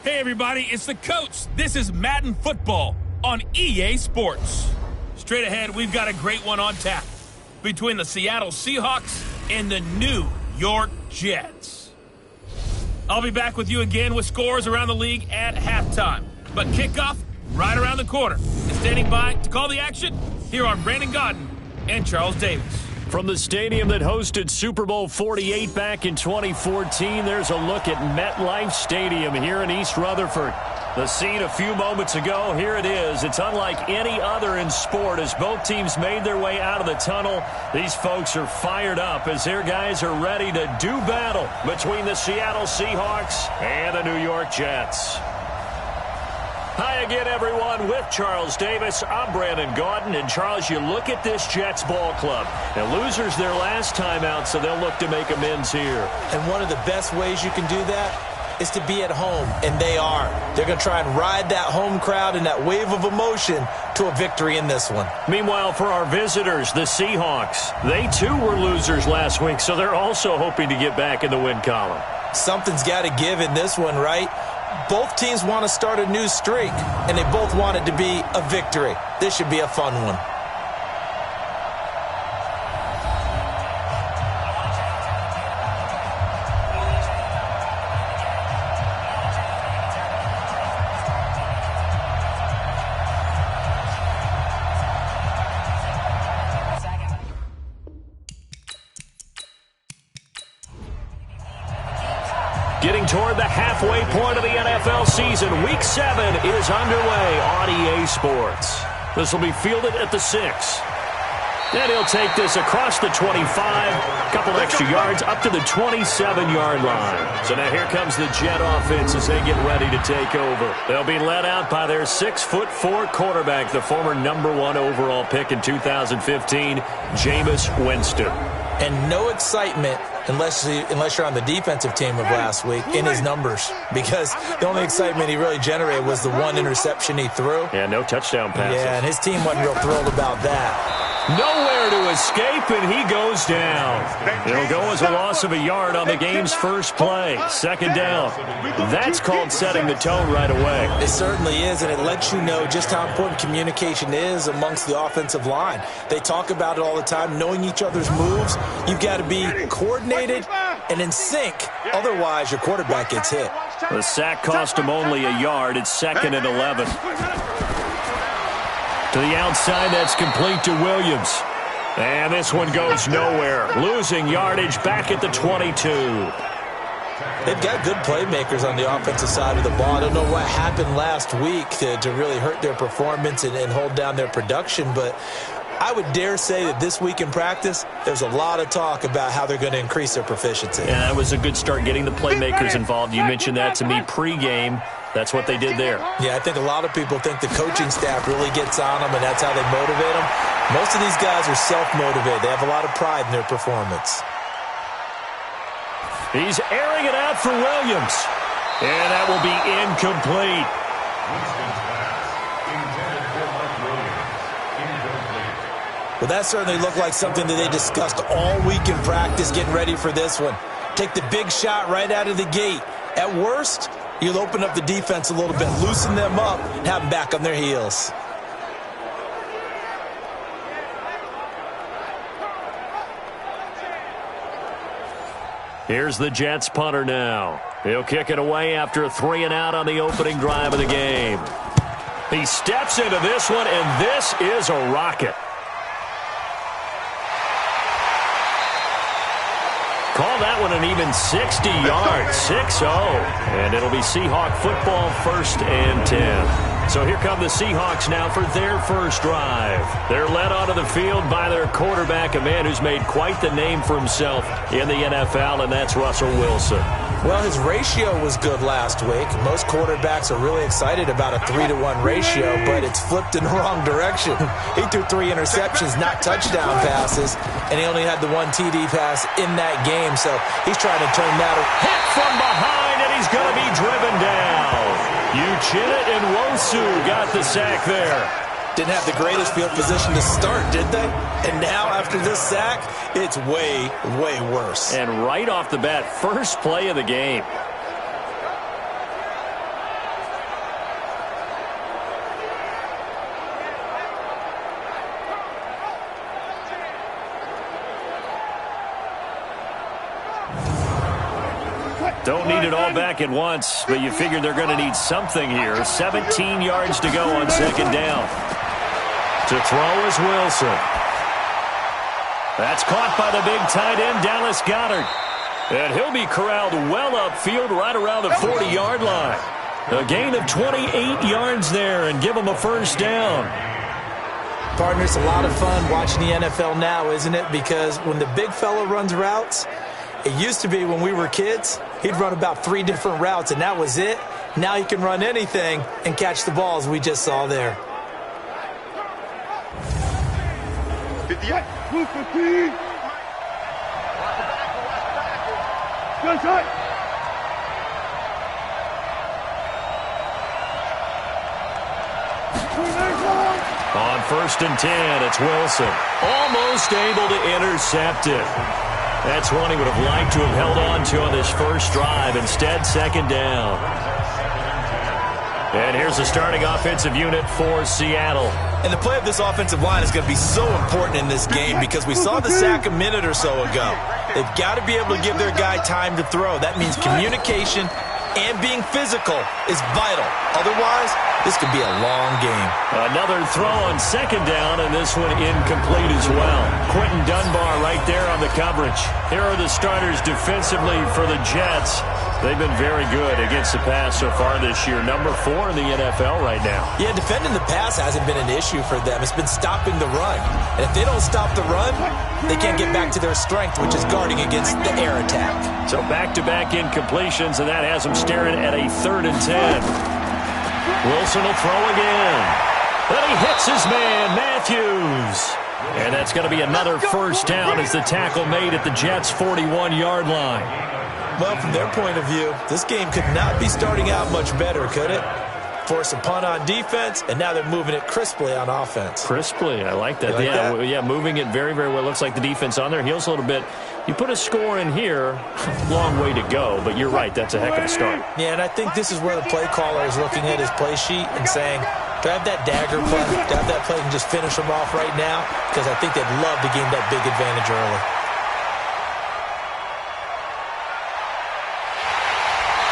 Hey everybody, it's the coach. This is Madden Football on EA Sports. Straight ahead, we've got a great one on tap between the Seattle Seahawks and the New York Jets. I'll be back with you again with scores around the league at halftime. But kickoff right around the corner. And standing by to call the action, here are Brandon Godden and Charles Davis. From the stadium that hosted Super Bowl 48 back in 2014, there's a look at MetLife Stadium here in East Rutherford. The scene a few moments ago, here it is. It's unlike any other in sport as both teams made their way out of the tunnel. These folks are fired up as their guys are ready to do battle between the Seattle Seahawks and the New York Jets. Hi again, everyone. With Charles Davis, I'm Brandon Gaudin. And, Charles, you look at this Jets ball club. And losers their last time out, so they'll look to make amends here. And one of the best ways you can do that is to be at home, and they are. They're going to try and ride that home crowd and that wave of emotion to a victory in this one. Meanwhile, for our visitors, the Seahawks, they too were losers last week, so they're also hoping to get back in the win column. Something's got to give in this one, right? Both teams want to start a new streak, and they both want it to be a victory. This should be a fun one. Getting toward the halfway point of the NFL season, Week 7 is underway on EA Sports. This will be fielded at the 6. Then he'll take this across the 25, a couple extra yards up to the 27-yard line. So now here comes the Jet offense as they get ready to take over. They'll be led out by their 6'4" quarterback, the former #1 overall pick in 2015, Jameis Winston. And no excitement unless you're on the defensive team of last week in his numbers, because the only excitement he really generated was the one interception he threw. Yeah, no touchdown passes. Yeah, and his team wasn't real thrilled about that. Nowhere to escape, and he goes down. It'll go as a loss of a yard on the game's first play. Second down. That's called setting the tone right away. It certainly is, and it lets you know just how important communication is amongst the offensive line. They talk about it all the time, knowing each other's moves. You've got to be coordinated and in sync. Otherwise, your quarterback gets hit. The sack cost him only a yard. It's 2nd and 11. To the outside, that's complete to Williams. And this one goes nowhere. Losing yardage back at the 22. They've got good playmakers on the offensive side of the ball. I don't know what happened last week to really hurt their performance and hold down their production, but I would dare say that this week in practice, there's a lot of talk about how they're going to increase their proficiency. Yeah, that was a good start getting the playmakers involved. You mentioned that to me pregame. That's what they did there. Yeah, I think a lot of people think the coaching staff really gets on them, and that's how they motivate them. Most of these guys are self-motivated. They have a lot of pride in their performance. He's airing it out for Williams. And that will be incomplete. Well, that certainly looked like something that they discussed all week in practice getting ready for this one. Take the big shot right out of the gate. At worst, you'll open up the defense a little bit, loosen them up, and have them back on their heels. Here's the Jets punter now. He'll kick it away after a 3-and-out on the opening drive of the game. He steps into this one, and this is a rocket. Call that one an even 60 yards, 6-0. And it'll be Seahawk football, 1st and 10. So here come the Seahawks now for their first drive. They're led onto the field by their quarterback, a man who's made quite the name for himself in the NFL, and that's Russell Wilson. Well, his ratio was good last week. Most quarterbacks are really excited about a 3-to-1 ratio, but it's flipped in the wrong direction. He threw 3 interceptions, not touchdown passes, and he only had the 1 TD pass in that game, so he's trying to turn that around. Hit from behind, and he's going to be driven down. Uchenna and Wosu got the sack there. Didn't have the greatest field position to start, did they? And now, after this sack, it's way, way worse. And right off the bat, first play of the game. Don't need it all back at once, but you figure they're going to need something here. 17 yards to go on second down. To throw is Wilson. That's caught by the big tight end, Dallas Goedert. And he'll be corralled well upfield right around the 40-yard line. A gain of 28 yards there and give him a first down. Partner, it's a lot of fun watching the NFL now, isn't it? Because when the big fella runs routes, it used to be when we were kids, he'd run about 3 different routes, and that was it. Now he can run anything and catch the balls we just saw there. 58. 250. Good shot. On first and 10, it's Wilson. Almost able to intercept it. That's one he would have liked to have held on to on this first drive. Instead, second down. And here's the starting offensive unit for Seattle. And the play of this offensive line is going to be so important in this game because we saw the sack a minute or so ago. They've got to be able to give their guy time to throw. That means communication and being physical is vital. Otherwise, this could be a long game. Another throw on second down, and this one incomplete as well. Quentin Dunbar right there on the coverage. Here are the starters defensively for the Jets. They've been very good against the pass so far this year. Number 4 in the NFL right now. Yeah, defending the pass hasn't been an issue for them. It's been stopping the run. And if they don't stop the run, they can't get back to their strength, which is guarding against the air attack. So back-to-back incompletions, and that has them staring at a 3rd and 10. Wilson will throw again. But he hits his man, Matthews. And that's going to be another first down as the tackle made at the Jets' 41-yard line. Well, from their point of view, this game could not be starting out much better, could it? Force a punt on defense, and now they're moving it crisply on offense. Crisply, I like that. Yeah, moving it very, very well. Looks like the defense on their heels a little bit. You put a score in here, long way to go, but you're right, that's a heck of a start. Yeah, and I think this is where the play caller is looking at his play sheet and saying, do I have that dagger play? Do I have that play and just finish them off right now? Because I think they'd love to gain that big advantage early.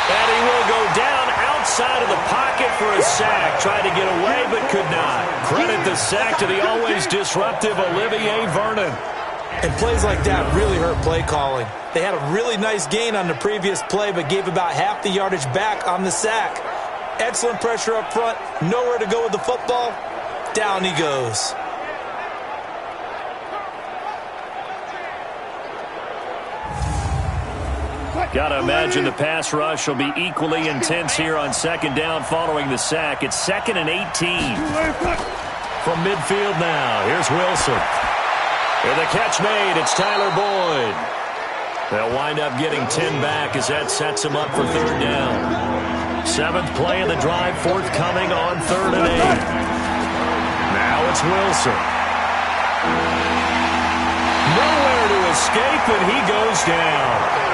And he will go down outside of the pocket for a sack. Tried to get away, but could not. Credit the sack to the always disruptive Olivier Vernon. And plays like that really hurt play calling. They had a really nice gain on the previous play, but gave about half the yardage back on the sack. Excellent pressure up front. Nowhere to go with the football. Down he goes. Got to imagine the pass rush will be equally intense here on second down following the sack. It's 2nd and 18. From midfield now, here's Wilson. And the catch made, it's Tyler Boyd. They'll wind up getting 10 back as that sets them up for 3rd down. 7th play of the drive, forthcoming on 3rd and 8. Now it's Wilson. Nowhere to escape, and he goes down.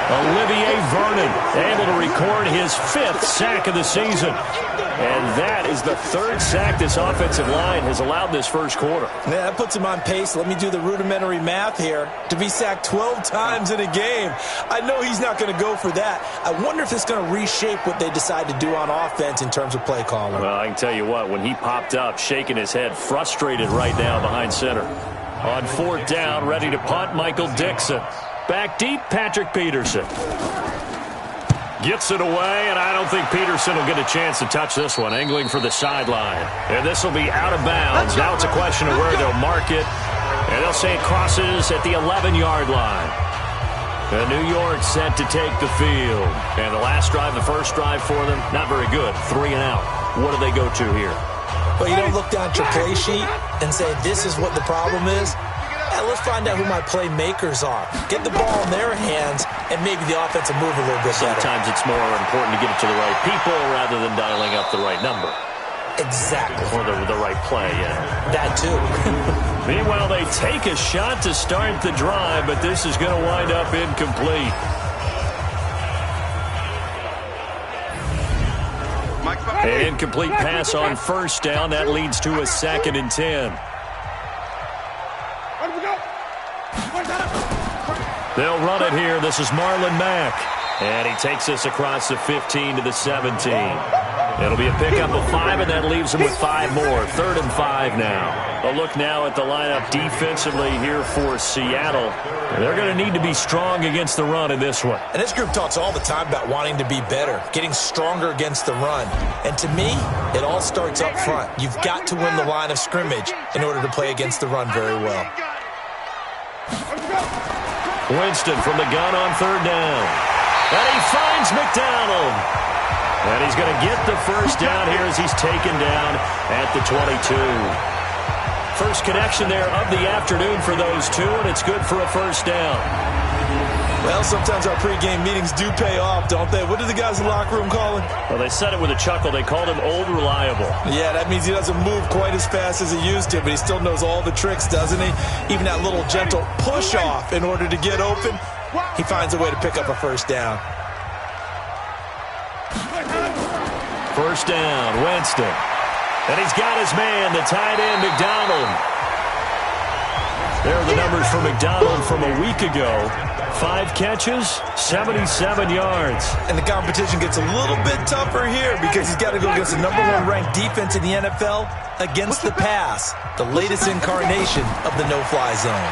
Olivier Vernon able to record his 5th sack of the season. And that is the 3rd sack this offensive line has allowed this first quarter. Yeah, that puts him on pace. Let me do the rudimentary math here. To be sacked 12 times in a game. I know he's not going to go for that. I wonder if it's going to reshape what they decide to do on offense in terms of play calling. Well, I can tell you what, when he popped up, shaking his head, frustrated right now behind center. On 4th down, ready to punt, Michael Dixon. Back deep, Patrick Peterson. Gets it away, and I don't think Peterson will get a chance to touch this one. Angling for the sideline. And this will be out of bounds. Now it's a question of where they'll mark it. And they'll say it crosses at the 11-yard line. And New York set to take the field. And the last drive, the first drive for them, not very good. 3 and out. What do they go to here? Well, you don't look down at your play sheet and say, this is what the problem is. Let's find out who my playmakers are. Get the ball in their hands, and maybe the offense will move a little bit better. Sometimes it's more important to get it to the right people rather than dialing up the right number. Exactly. Or the right play, yeah. That too. Meanwhile, they take a shot to start the drive, but this is going to wind up incomplete. An incomplete pass on first down. That leads to a 2nd and 10. They'll run it here. This is Marlon Mack. And he takes us across the 15 to the 17. It'll be a pickup of 5, and that leaves him with 5 more. 3rd and 5 now. A look now at the lineup defensively here for Seattle. They're going to need to be strong against the run in this one. And this group talks all the time about wanting to be better, getting stronger against the run. And to me, it all starts up front. You've got to win the line of scrimmage in order to play against the run very well. Winston from the gun on 3rd down. And he finds McDonald. And he's going to get the first down here as he's taken down at the 22. First connection there of the afternoon for those two, and it's good for a first down. Well, sometimes our pregame meetings do pay off, don't they? What did the guys in the locker room call him? Well, they said it with a chuckle. They called him Old Reliable. Yeah, that means he doesn't move quite as fast as he used to, but he still knows all the tricks, doesn't he? Even that little gentle push-off in order to get open. He finds a way to pick up a first down. First down, Winston. And he's got his man, the tight end, McDonald. There are the numbers for McDonald from a week ago. 5 catches, 77 yards. And the competition gets a little bit tougher here because he's got to go against the #1 ranked defense in the NFL against the pass, the latest incarnation of the no-fly zone.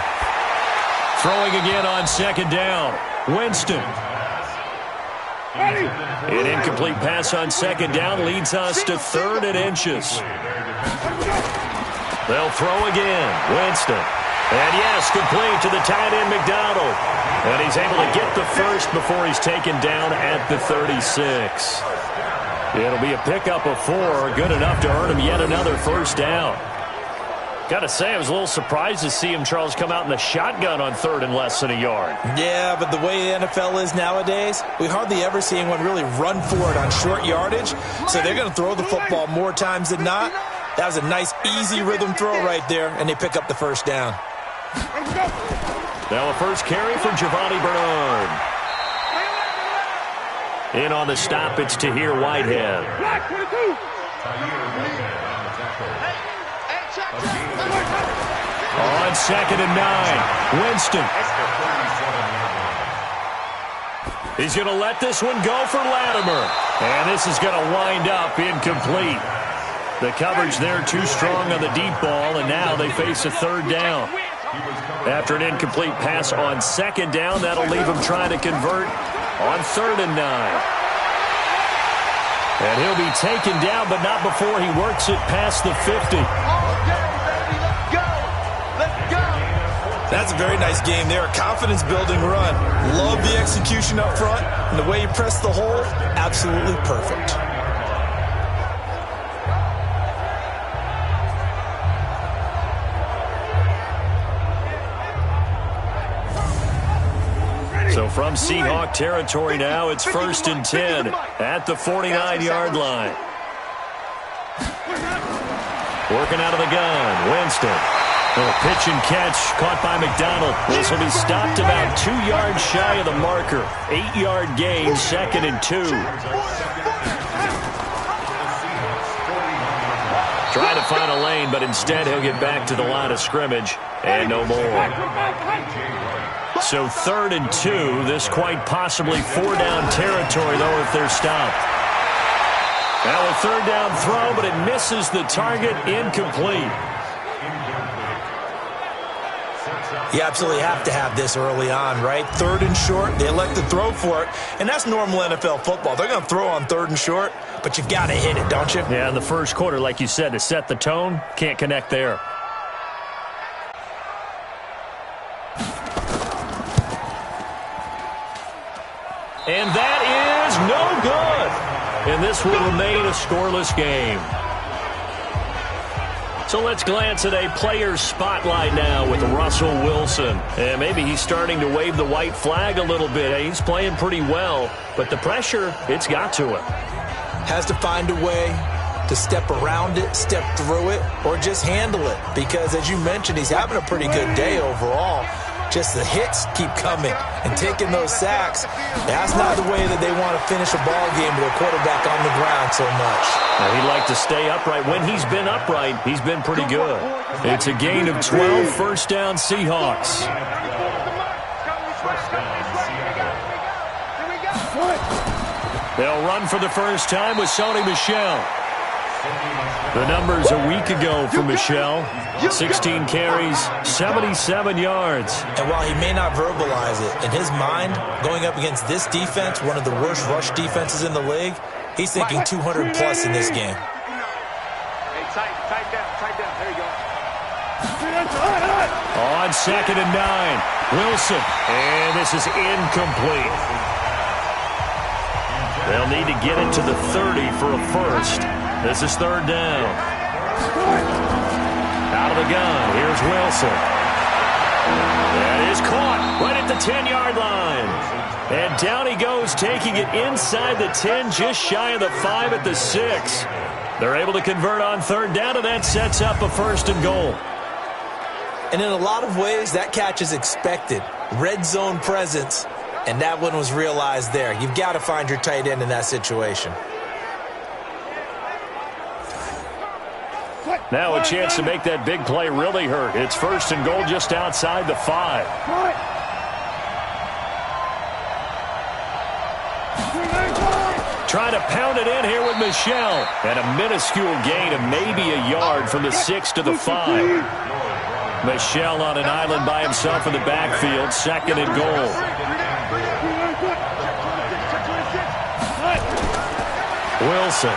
Throwing again on 2nd down. Winston. An incomplete pass on 2nd down leads us to 3rd and inches. They'll throw again. Winston. And yes, complete to the tight end McDonald. And he's able to get the first before he's taken down at the 36. It'll be a pickup of 4, good enough to earn him yet another first down. Got to say, I was a little surprised to see him, Charles, come out in the shotgun on 3rd and less than a yard. Yeah, but the way the NFL is nowadays, we hardly ever see anyone really run for it on short yardage. So they're going to throw the football more times than not. That was a nice, easy rhythm throw right there, and they pick up the first down. Now a first carry for Giovanni Bernard. In on the stop, it's Tahir Whitehead. On 2nd and 9, Winston. He's going to let this one go for Latimer. And this is going to wind up incomplete. The coverage there too strong on the deep ball, and now they face a 3rd down. After an incomplete pass on 2nd down, that'll leave him trying to convert on 3rd and 9. And he'll be taken down, but not before he works it past the 50. That's a very nice game there. A confidence-building run. Love the execution up front. And the way you press the hole, absolutely perfect. So from Seahawk territory now, it's 1st and 10 at the 49-yard line. Working out of the gun, Winston. A pitch and catch caught by McDonald. This will be stopped about 2 yards shy of the marker. 8-yard gain, 2nd and 2. Trying to find a lane, but instead he'll get back to the line of scrimmage and no more. So 3rd and 2. This quite possibly 4-down territory, though, if they're stopped. Now a 3rd down throw, but it misses the target, incomplete. You absolutely have to have this early on, right? 3rd and short, they elect to throw for it, and that's normal NFL football. They're going to throw on 3rd and short, but you've got to hit it, don't you? Yeah, in the first quarter, like you said, to set the tone, can't connect there. And that is no good. And this will remain a scoreless game. So let's glance at a player's spotlight now with Russell Wilson. And maybe he's starting to wave the white flag a little bit. He's playing pretty well, but the pressure, it's got to him. Has to find a way to step around it, step through it, or just handle it. Because as you mentioned, he's having a pretty good day overall. Just the hits keep coming and taking those sacks. That's not the way that they want to finish a ball game with a quarterback on the ground so much. Now, he'd like to stay upright. When he's been upright, he's been pretty good. It's a gain of 12, first down Seahawks. They'll run for the first time with Sony Michel. The numbers a week ago for Michel: 16 carries, 77 yards. And while he may not verbalize it, in his mind, going up against this defense, one of the worst rush defenses in the league, he's thinking 200-plus in this game. Hey, tight down. There you go. On 2nd and 9, Wilson. And this is incomplete. They'll need to get it to the 30 for a first. This is 3rd down. Out of the gun, here's Wilson. That is caught right at the 10-yard line. And down he goes, taking it inside the 10, just shy of the 5 at the 6. They're able to convert on 3rd down, and that sets up a 1st and goal. And in a lot of ways, that catch is expected. Red zone presence, and that one was realized there. You've got to find your tight end in that situation. Now a chance to make that big play really hurt. It's 1st and goal just outside the 5. Trying to pound it in here with Michel. And a minuscule gain of maybe a yard from the 6 to the 5. Michel on an island by himself in the backfield. 2nd and goal. Wilson.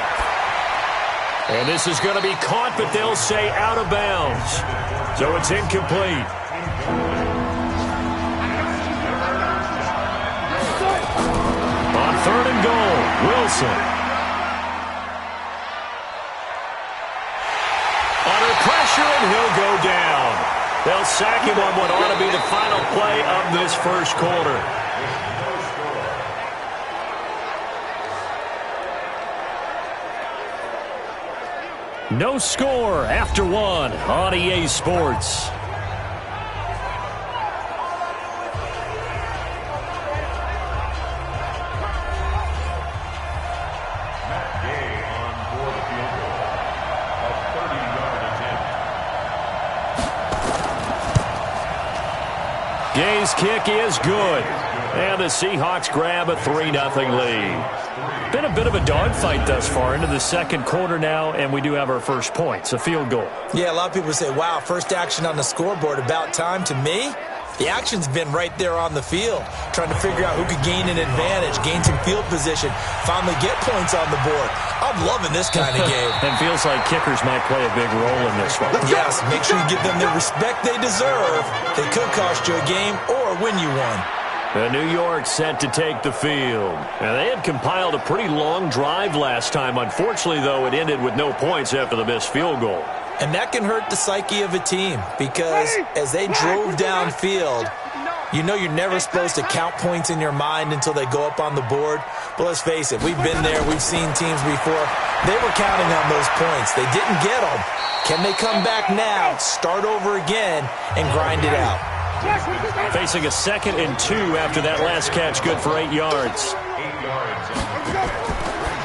And this is going to be caught, but they'll say out of bounds. So it's incomplete. On 3rd and goal, Wilson. Under pressure, and he'll go down. They'll sack him on what ought to be the final play of this 1st quarter. No score after 1 on EA Sports. Gay's kick is good. And the Seahawks grab a 3-0 lead. Been a bit of a dogfight thus far into the 2nd quarter now, and we do have our first points, a field goal. Yeah, a lot of people say, wow, first action on the scoreboard, about time. To me, the action's been right there on the field, trying to figure out who could gain an advantage, gain some field position, finally get points on the board. I'm loving this kind of game. And feels like kickers might play a big role in this one. Yes, make sure you give them the respect they deserve. They could cost you a game or win you one. And New York set to take the field. And they had compiled a pretty long drive last time. Unfortunately, though, it ended with no points after the missed field goal. And that can hurt the psyche of a team because as they drove downfield, you know you're never supposed to count points in your mind until they go up on the board. But let's face it, we've been there. We've seen teams before. They were counting on those points. They didn't get them. Can they come back now, start over again, and grind it out? Facing a 2nd and 2 after that last catch, good for 8 yards.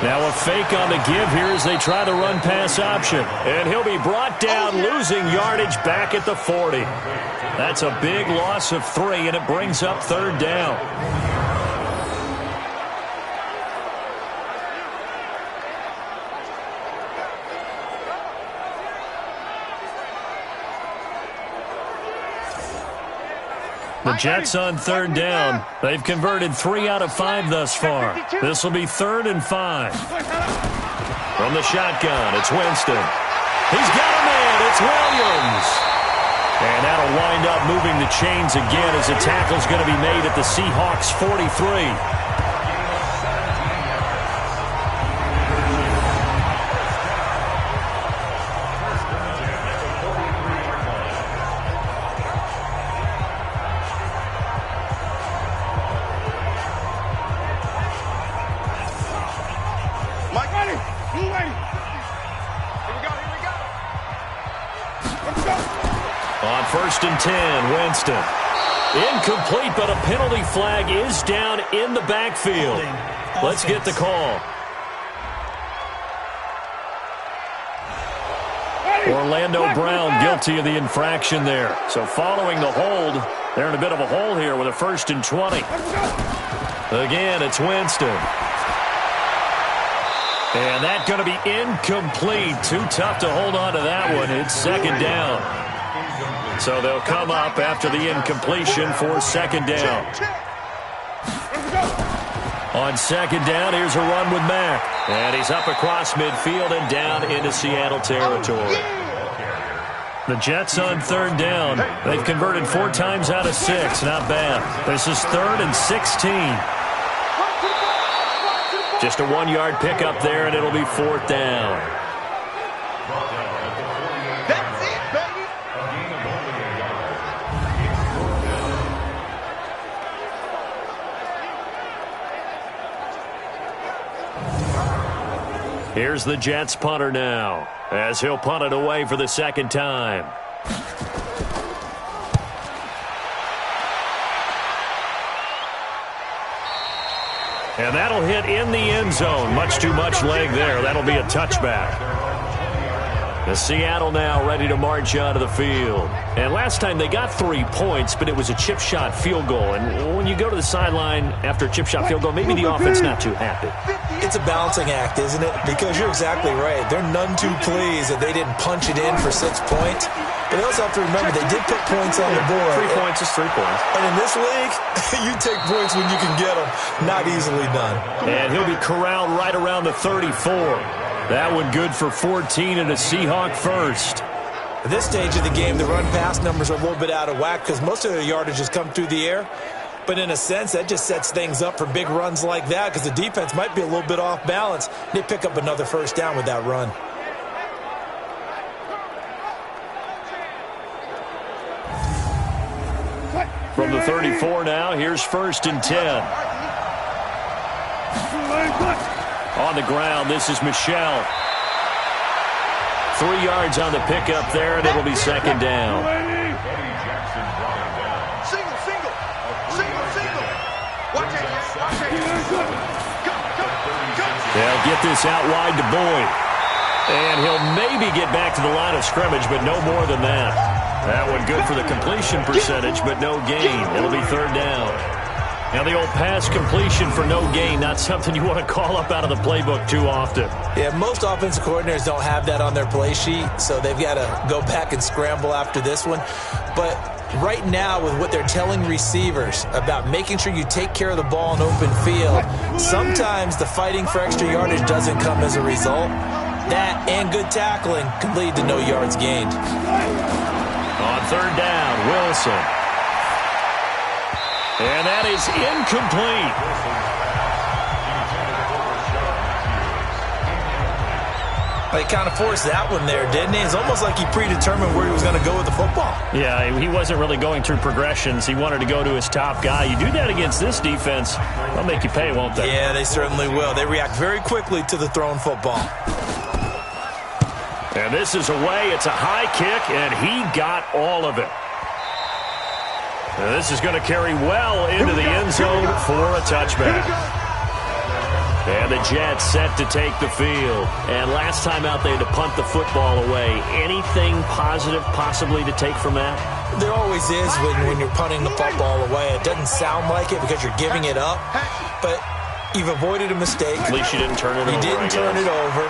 Now a fake on the give here as they try the run-pass option. And he'll be brought down, losing yardage back at the 40. That's a big loss of 3, and it brings up 3rd down. The Jets on 3rd down. They've converted 3 out of 5 thus far. This will be 3rd and 5. From the shotgun, it's Winston. He's got a man. It's Williams. And that'll wind up moving the chains again as the tackle's going to be made at the Seahawks 43. On 1st and 10, Winston. Incomplete, but a penalty flag is down in the backfield. Let's get the call. Orlando Brown guilty of the infraction there. So following the hold, they're in a bit of a hole here with a 1st and 20. Again, it's Winston. And that's going to be incomplete. Too tough to hold on to that one. It's second down. So they'll come up after the incompletion for second down. On second down, here's a run with Mack. And he's up across midfield and down into Seattle territory. The Jets on third down. They've converted 4 times out of 6. Not bad. This is 3rd and 16. Just a 1-yard pickup there, and it'll be 4th down. That's it, baby. Here's the Jets punter now, as he'll punt it away for the second time. And that'll hit in the end zone. Much too much leg there. That'll be a touchback. The Seattle now ready to march out of the field. And last time they got 3 points, but it was a chip shot field goal. And when you go to the sideline after a chip shot field goal, maybe the offense not too happy. It's a balancing act, isn't it? Because you're exactly right. They're none too pleased that they didn't punch it in for 6 points. But they also have to remember they did put points on the board. 3 points is 3 points. And in this league, you take points when you can get them. Not easily done. And he'll be corralled right around the 34. That one good for 14 and a Seahawk first. At this stage of the game, the run-pass numbers are a little bit out of whack because most of their yardage has come through the air. But in a sense, that just sets things up for big runs like that because the defense might be a little bit off balance. They pick up another first down with that run. From the 34 now, here's 1st and 10. On the ground, this is Michel. 3 yards on the pickup there, and it'll be second down. Single, single. Single, single. Watch it. Watch it. Go, go, go. They'll get this out wide to Boyd. And he'll maybe get back to the line of scrimmage, but no more than that. That one good for the completion percentage, but no gain. It'll be 3rd down. Now the old pass completion for no gain, not something you want to call up out of the playbook too often. Yeah, most offensive coordinators don't have that on their play sheet, so they've got to go back and scramble after this one. But right now, with what they're telling receivers about making sure you take care of the ball in open field, sometimes the fighting for extra yardage doesn't come as a result. That and good tackling can lead to no yards gained. On 3rd down, Wilson. And that is incomplete. He kind of forced that one there, didn't he? It's almost like he predetermined where he was going to go with the football. Yeah, he wasn't really going through progressions. He wanted to go to his top guy. You do that against this defense, they'll make you pay, won't they? Yeah, they certainly will. They react very quickly to the thrown football. And this is away. It's a high kick, and he got all of it. And this is going to carry well into the end zone for a touchback. And the Jets set to take the field. And last time out, they had to punt the football away. Anything positive possibly to take from that? There always is when you're punting the football away. It doesn't sound like it because you're giving it up, but you've avoided a mistake. At least you didn't turn it over. You didn't turn it over,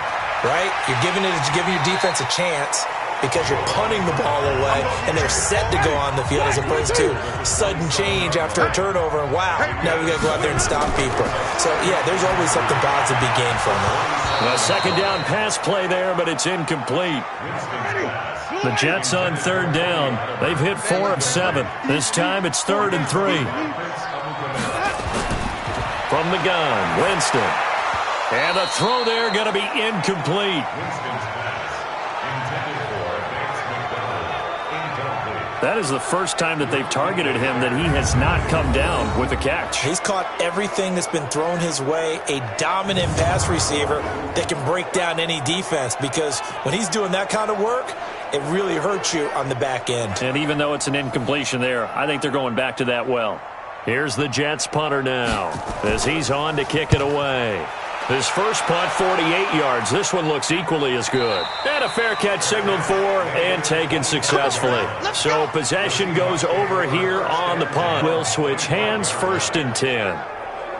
right? You're giving your defense a chance because you're punting the ball away, and they're set to go on the field as opposed to sudden change after a turnover. And wow, now we got to go out there and stop people. So, yeah, there's always something positive to be gained from that. A second down pass play there, but it's incomplete. The Jets on 3rd down. They've hit 4 of 7. This time it's 3rd and 3. From the gun, Winston. And the throw there going to be incomplete. That is the first time that they've targeted him that he has not come down with a catch. He's caught everything that's been thrown his way. A dominant pass receiver that can break down any defense because when he's doing that kind of work, it really hurts you on the back end. And even though it's an incompletion there, I think they're going back to that well. Here's the Jets punter now as he's on to kick it away. His first punt, 48 yards. This one looks equally as good. And a fair catch signaled for and taken successfully. So possession goes over here on the punt. We'll switch hands, 1st and 10.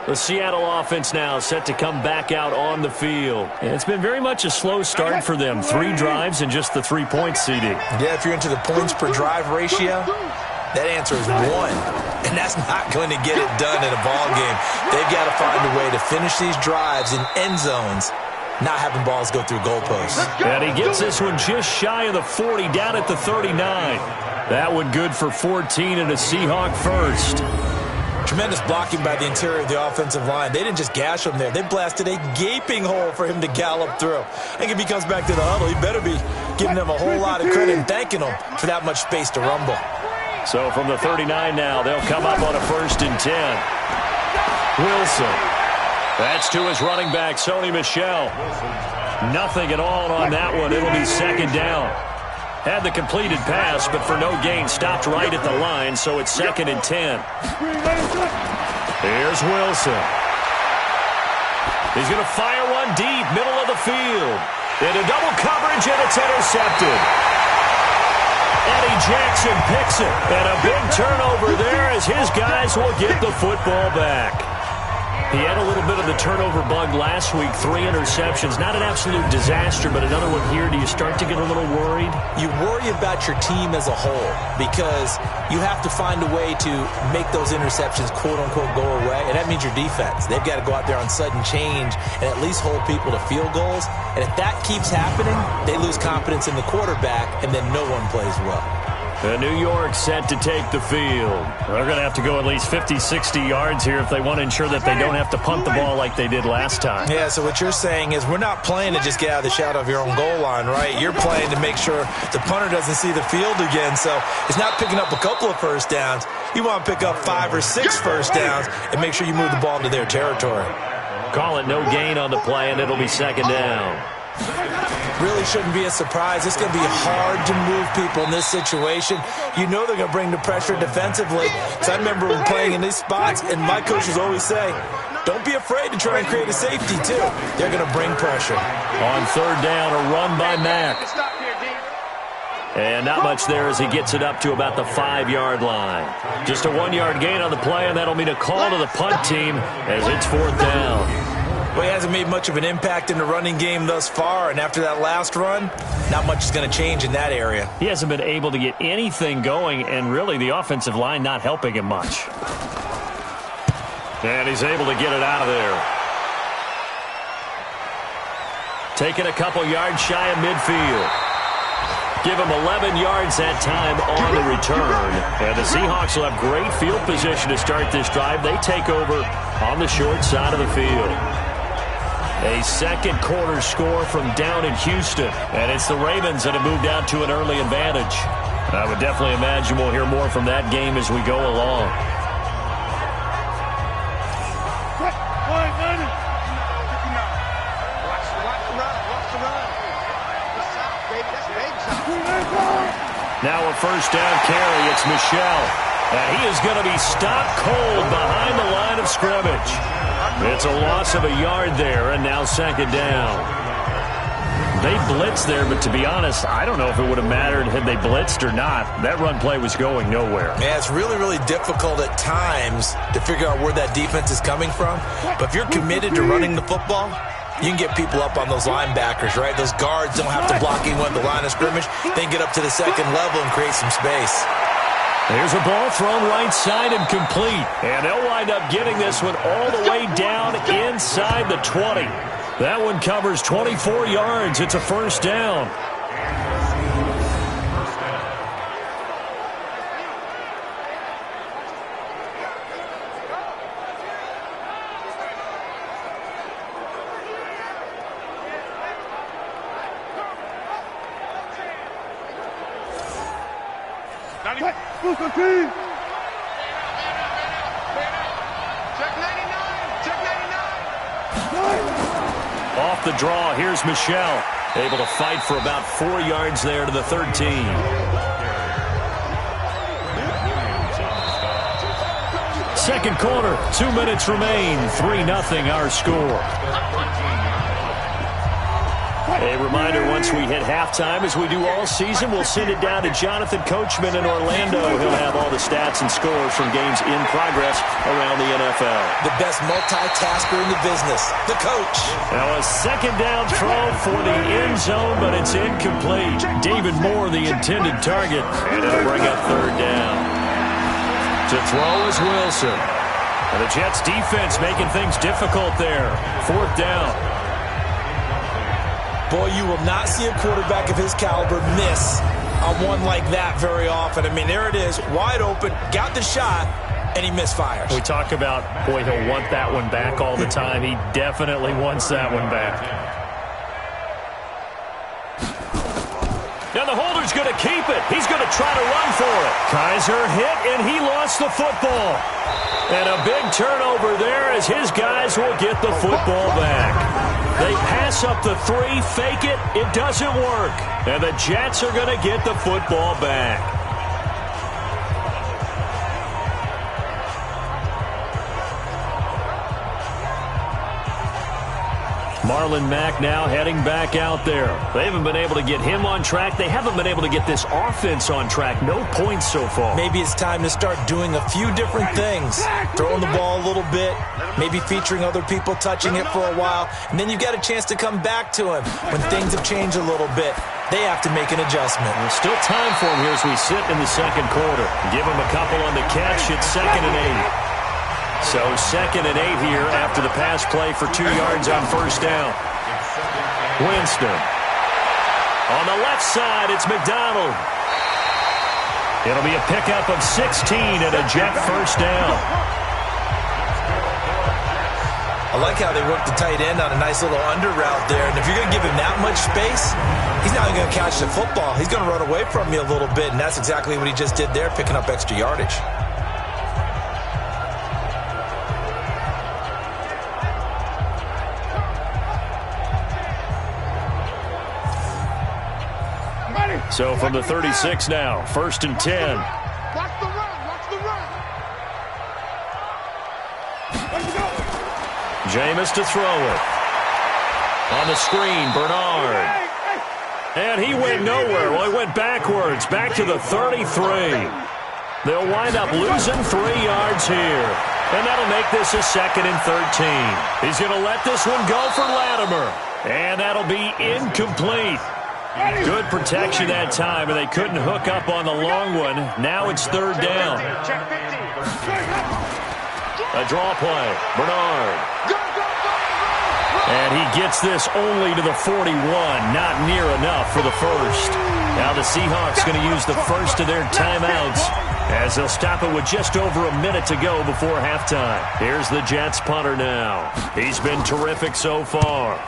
The Seattle offense now set to come back out on the field. And it's been very much a slow start for them. 3 drives and just the 3-point CD. Yeah, if you're into the points per drive ratio, that answer is 1. And that's not going to get it done in a ball game. They've got to find a way to finish these drives in end zones, not having balls go through goalposts. And he gets this one just shy of the 40, down at the 39. That one good for 14 and a Seahawk first. Tremendous blocking by the interior of the offensive line. They didn't just gash him there. They blasted a gaping hole for him to gallop through. I think if he comes back to the huddle, he better be giving them a whole lot of credit and thanking them for that much space to rumble. So from the 39 now, they'll come up on a 1st and 10. Wilson. That's to his running back, Sony Michel. Nothing at all on that one. It'll be 2nd down. Had the completed pass, but for no gain, stopped right at the line, so it's 2nd and 10. Here's Wilson. He's going to fire one deep, middle of the field. Into double coverage, and it's intercepted. Eddie Jackson picks it, and a big turnover there as his guys will get the football back. He had a little bit of the turnover bug last week, 3 interceptions. Not an absolute disaster, but another one here. Do you start to get a little worried? You worry about your team as a whole because you have to find a way to make those interceptions, quote-unquote, go away, and that means your defense. They've got to go out there on sudden change and at least hold people to field goals, and if that keeps happening, they lose confidence in the quarterback, and then no one plays well. New York set to take the field. They're going to have to go at least 50, 60 yards here if they want to ensure that they don't have to punt the ball like they did last time. Yeah, so what you're saying is we're not playing to just get out of the shadow of your own goal line, right? You're playing to make sure the punter doesn't see the field again. So it's not picking up a couple of first downs. You want to pick up 5 or 6 first downs and make sure you move the ball into their territory. Call it no gain on the play, and it'll be 2nd down. Really shouldn't be a surprise. It's going to be hard to move people in this situation. You know they're going to bring the pressure defensively. So I remember when playing in these spots, and my coaches always say, don't be afraid to try and create a safety, too. They're going to bring pressure. On 3rd down, a run by Mack. And not much there as he gets it up to about the 5-yard line. Just a 1-yard gain on the play, and that'll mean a call to the punt team as it's 4th down. Well, he hasn't made much of an impact in the running game thus far, and after that last run, not much is going to change in that area. He hasn't been able to get anything going, and really the offensive line not helping him much. And he's able to get it out of there. Taking a couple yards shy of midfield. Give him 11 yards that time on the return. And the Seahawks will have great field position to start this drive. They take over on the short side of the field. A 2nd quarter score from down in Houston. And it's the Ravens that have moved out to an early advantage. I would definitely imagine we'll hear more from that game as we go along. Now a 1st down carry. It's Michel. And he is going to be stopped cold behind the line of scrimmage. It's a loss of a yard there, and now 2nd down. They blitzed there, but to be honest, I don't know if it would have mattered had they blitzed or not. That run play was going nowhere. Yeah, it's really, really difficult at times to figure out where that defense is coming from. But if you're committed to running the football, you can get people up on those linebackers, right? Those guards don't have to block anyone at the line of scrimmage. They can get up to the 2nd level and create some space. There's a ball thrown right side and complete. And they'll wind up getting this one all the way down inside the 20. That one covers 24 yards. It's a 1st down. Check 99. Check 99. Off the draw, here's Michel. Able to fight for about 4 yards there to the 13. Second quarter, 2 minutes remain. 3-0 our score. A reminder, once we hit halftime, as we do all season, we'll send it down to Jonathan Coachman in Orlando. He'll have all the stats and scores from games in progress around the NFL. The best multitasker in the business, the coach. Now a second down throw for the end zone, but it's incomplete. David Moore, the intended target, and it'll bring up third down. To throw is Wilson. And the Jets defense making things difficult there. Fourth down. Boy, you will not see a quarterback of his caliber miss on one like that very often. I mean, there it is, wide open, got the shot, and he misfires. We talk about, boy, he'll want that one back all the time. He definitely wants that one back. Now the holder's going to keep it. He's going to try to run for it. Kaiser hit, and he lost the football. And a big turnover there as his guys will get the football back. They pass up the three, fake it, it doesn't work. And the Jets are going to get the football back. Marlon Mack now heading back out there. They haven't been able to get him on track. They haven't been able to get this offense on track. No points so far. Maybe it's time to start doing a few different things. Throwing the ball a little bit, maybe featuring other people touching it for a while, and then you've got a chance to come back to him when things have changed a little bit. They have to make an adjustment. There's still time for him here as we sit in the second quarter. Give him a couple on the catch. It's 2nd and 8. So 2nd and 8 here after the pass play for 2 yards on first down. Winston. On the left side, it's McDonald. It'll be a pickup of 16 and a Jet first down. I like how they work the tight end on a nice little under route there. And if you're going to give him that much space, he's not going to catch the football. He's going to run away from you a little bit, and that's exactly what he just did there, picking up extra yardage. So from the 36 now, 1st and 10. Watch the run. Watch the run. Jameis to throw it. On the screen, Bernard. And he went nowhere. Well, he went backwards, back to the 33. They'll wind up losing 3 yards here. And that'll make this a 2nd and 13. He's going to let this one go for Latimer. And that'll be incomplete. Good protection that time, and they couldn't hook up on the long one. Now it's 3rd down. A draw play. Bernard. And he gets this only to the 41. Not near enough for the first. Now the Seahawks going to use the first of their timeouts as they'll stop it with just over a minute to go before halftime. Here's the Jets punter now. He's been terrific so far.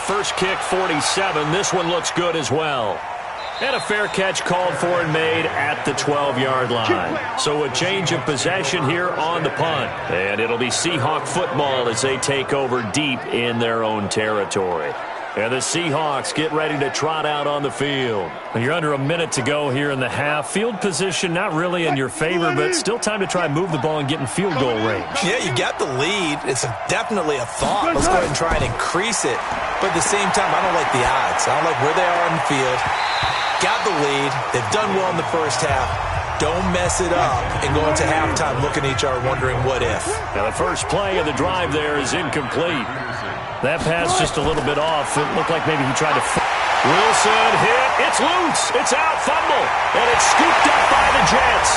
First kick, 47. This one looks good as well. And a fair catch called for and made at the 12-yard line. So a change of possession here on the punt. And it'll be Seahawk football as they take over deep in their own territory. And the Seahawks get ready to trot out on the field. You're under a minute to go here in the half. Field position not really in your favor, but still time to try and move the ball and get in field goal range. Yeah, you got the lead. It's definitely a thought. Let's go ahead and try and increase it. But at the same time, I don't like the odds. I don't like where they are on the field. Got the lead. They've done well in the first half. Don't mess it up and go into halftime looking at each other wondering what if. Now the first play of the drive there is incomplete. That pass just a little bit off. It looked like maybe he tried to... Wilson hit. It's loose. It's out. Fumble. And it's scooped up by the Jets.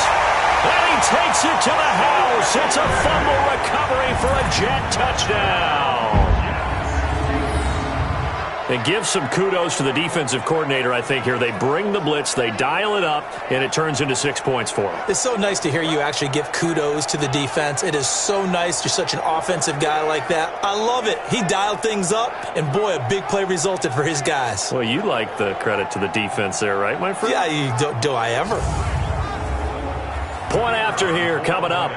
And he takes it to the house. It's a fumble recovery for a Jet touchdown. And give some kudos to the defensive coordinator, I think, here. They bring the blitz, they dial it up, and it turns into 6 points for them. It's so nice to hear you actually give kudos to the defense. It is so nice. You're such an offensive guy like that. I love it. He dialed things up, and boy, a big play resulted for his guys. Well, you like the credit to the defense there, right, my friend? Yeah, do I ever? Point after here coming up.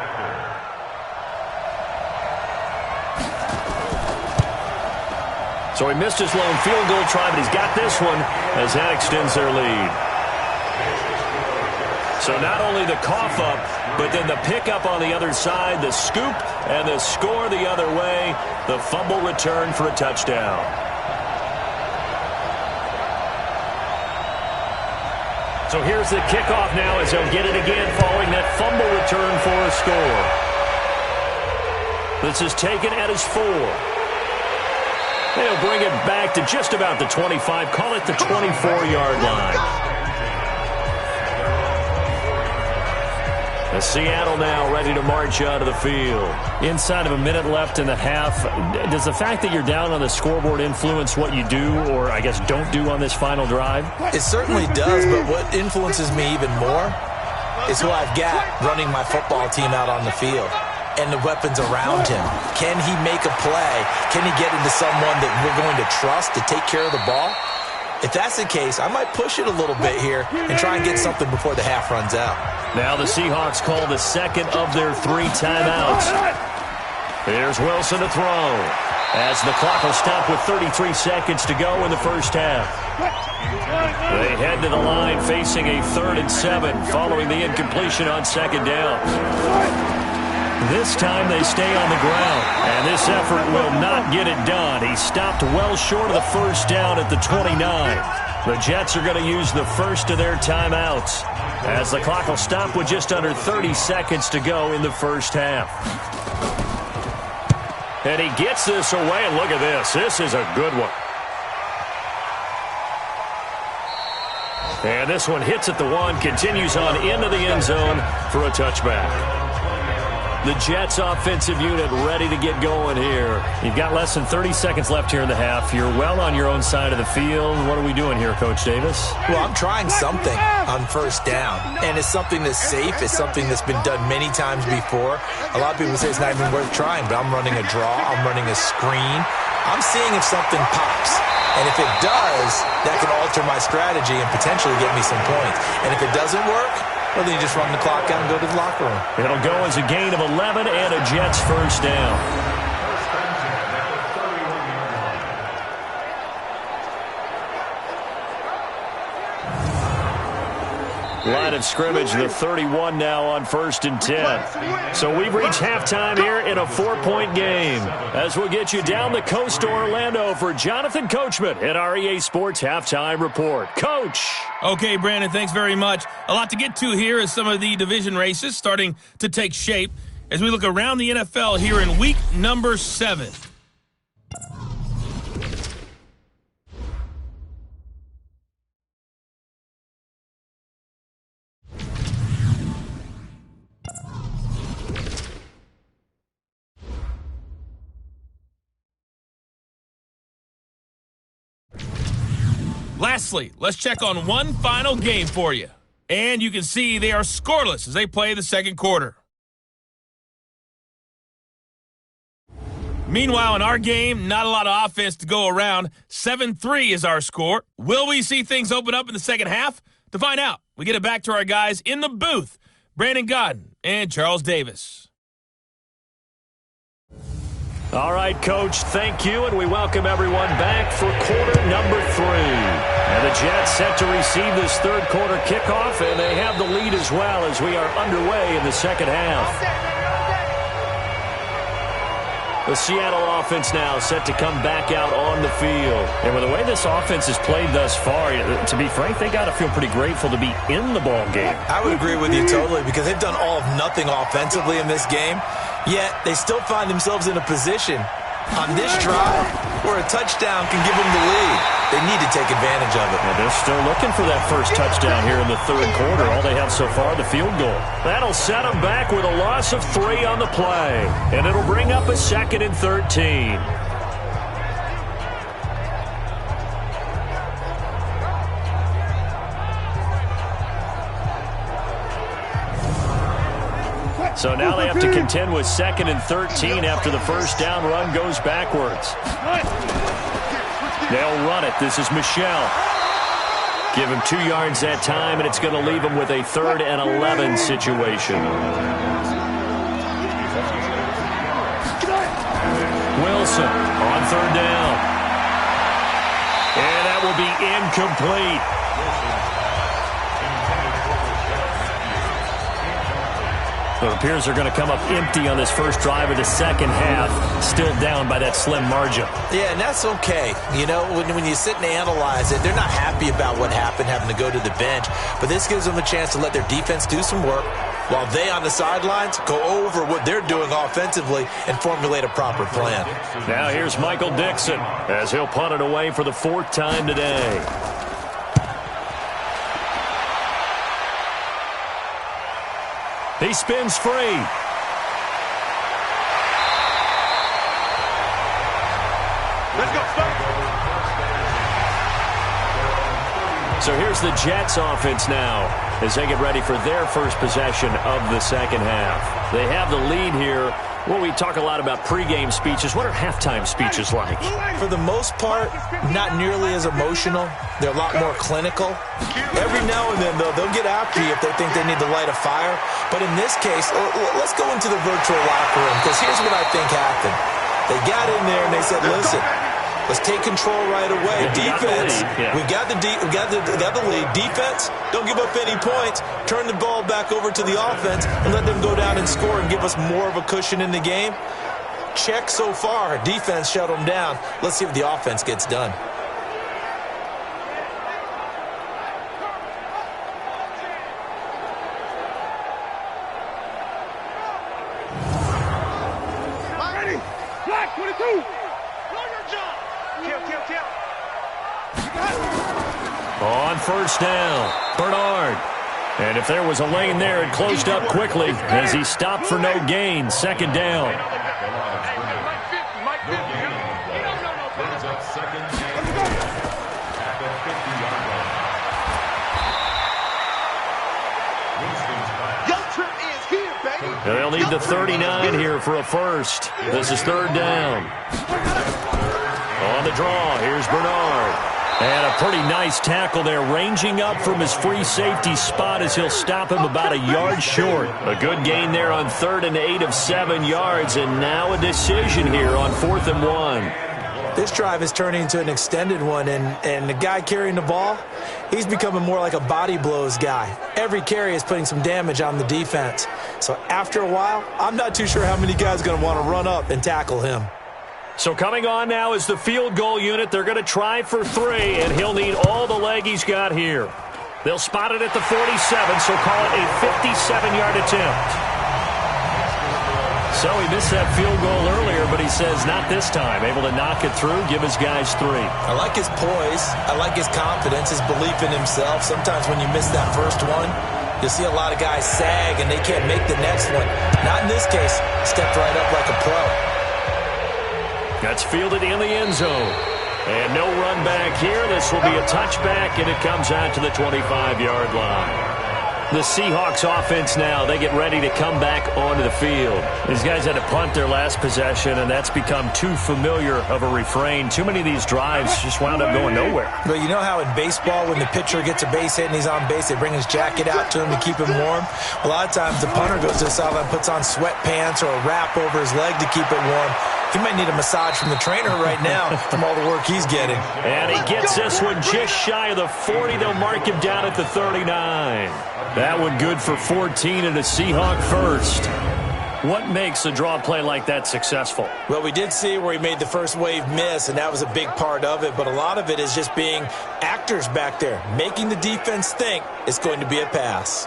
So he missed his lone field goal try, but he's got this one as that extends their lead. So not only the cough up, but then the pickup on the other side, the scoop, and the score the other way, the fumble return for a touchdown. So here's the kickoff now as they'll get it again following that fumble return for a score. This is taken at his 4. They'll bring it back to just about the 25. Call it the 24-yard line. Seattle now ready to march out of the field. Inside of a minute left in the half, does the fact that you're down on the scoreboard influence what you do or, I guess, don't do on this final drive? It certainly does, but what influences me even more is who I've got running my football team out on the field and the weapons around him. Can he make a play? Can he get into someone that we're going to trust to take care of the ball? If that's the case, I might push it a little bit here and try and get something before the half runs out. Now the Seahawks call the second of their 3 timeouts. Here's Wilson to throw as the clock will stop with 33 seconds to go in the first half. They head to the line facing a 3rd and 7 following the incompletion on second down. This time they stay on the ground, and this effort will not get it done. He stopped well short of the first down at the 29. The Jets are going to use the first of their timeouts as the clock will stop with just under 30 seconds to go in the first half. And he gets this away, and look at this. This is a good one. And this one hits at the 1, continues on into the end zone for a touchback. The Jets offensive unit ready to get going here. You've got less than 30 seconds left here in the half. You're well on your own side of the field. What are we doing here, Coach Davis? Well, I'm trying something on first down, and it's something that's safe. It's something that's been done many times before. A lot of people say it's not even worth trying, but I'm running a draw. I'm running a screen. I'm seeing if something pops. And if it does, that can alter my strategy and potentially get me some points. And if it doesn't work, well, then you just run the clock out and go to the locker room. It'll go as a gain of 11 and a Jets first down. Line of scrimmage, the 31 now on 1st and 10. So we've reached halftime here in a 4-point game. As we'll get you down the coast to Orlando for Jonathan Coachman at our EA Sports Halftime Report. Coach! Okay, Brandon, thanks very much. A lot to get to here as some of the division races starting to take shape as we look around the NFL here in week number 7. Lastly, let's check on one final game for you. And you can see they are scoreless as they play the second quarter. Meanwhile, in our game, not a lot of offense to go around. 7-3 is our score. Will we see things open up in the second half? To find out, we get it back to our guys in the booth, Brandon Godden and Charles Davis. All right, Coach, thank you, and we welcome everyone back for quarter number 3. And the Jets set to receive this third quarter kickoff, and they have the lead as well as we are underway in the second half. The Seattle offense now set to come back out on the field. And with the way this offense has played thus far, to be frank, they got to feel pretty grateful to be in the ball game. I would agree with you totally because they've done all of nothing offensively in this game, yet they still find themselves in a position on this drive where a touchdown can give them the lead. They need to take advantage of it. And they're still looking for that first touchdown here in the third quarter. All they have so far, the field goal. That'll set them back with a loss of 3 on the play. And it'll bring up a 2nd and 13. So now they have to contend with 2nd and 13 after the first down run goes backwards. They'll run it. This is Michel. Give him 2 yards that time, and it's going to leave him with a 3rd and 11 situation. Wilson on 3rd down. And that will be incomplete. It appears they're going to come up empty on this first drive of the second half, still down by that slim margin. Yeah, and that's okay. You know, when you sit and analyze it, they're not happy about what happened, having to go to the bench. But this gives them a chance to let their defense do some work while they on the sidelines go over what they're doing offensively and formulate a proper plan. Now here's Michael Dixon as he'll punt it away for the 4th time today. He spins free. Let's go, So here's the Jets offense now as they get ready for their first possession of the second half. They have the lead here. Well, we talk a lot about pregame speeches. What are halftime speeches like? For the most part, not nearly as emotional. They're a lot more clinical. Every now and then, though, they'll get after you if they think they need to light a fire. But in this case, let's go into the virtual locker room, because here's what I think happened. They got in there and they said, listen, let's take control right away. Defense, we got the lead. Defense, don't give up any points. Turn the ball back over to the offense and let them go down and score and give us more of a cushion in the game. Check so far. Defense shut them down. Let's see if the offense gets done. Black 22. Kill. On first down, Bernard. And if there was a lane there, it closed up quickly as he stopped for no gain. 2nd down. They'll need the 39 here for a first. This is 3rd down. On the draw, here's Bernard. And a pretty nice tackle there, ranging up from his free safety spot as he'll stop him about a yard short. A good gain there on 3rd and 8 of 7 yards, and now a decision here on 4th and 1. This drive is turning into an extended one, and the guy carrying the ball, he's becoming more like a body blows guy. Every carry is putting some damage on the defense. So after a while, I'm not too sure how many guys are going to want to run up and tackle him. So coming on now is the field goal unit. They're going to try for 3, and he'll need all the leg he's got here. They'll spot it at the 47, so call it a 57-yard attempt. So he missed that field goal earlier, but he says not this time. Able to knock it through, give his guys 3. I like his poise. I like his confidence, his belief in himself. Sometimes when you miss that first one, you'll see a lot of guys sag and they can't make the next one. Not in this case. Stepped right up like a pro. That's fielded in the end zone. And no run back here. This will be a touchback, and it comes out to the 25-yard line. The Seahawks offense now, they get ready to come back onto the field. These guys had to punt their last possession, and that's become too familiar of a refrain. Too many of these drives just wound up going nowhere. But you know how in baseball, when the pitcher gets a base hit and he's on base, they bring his jacket out to him to keep him warm? A lot of times the punter goes to the sideline, puts on sweatpants or a wrap over his leg to keep it warm. He might need a massage from the trainer right now from all the work he's getting. And he gets this one just shy of the 40. They'll mark him down at the 39. That one good for 14 and a Seahawk first. What makes a draw play like that successful? Well, we did see where he made the first wave miss, and that was a big part of it. But a lot of it is just being actors back there, making the defense think it's going to be a pass.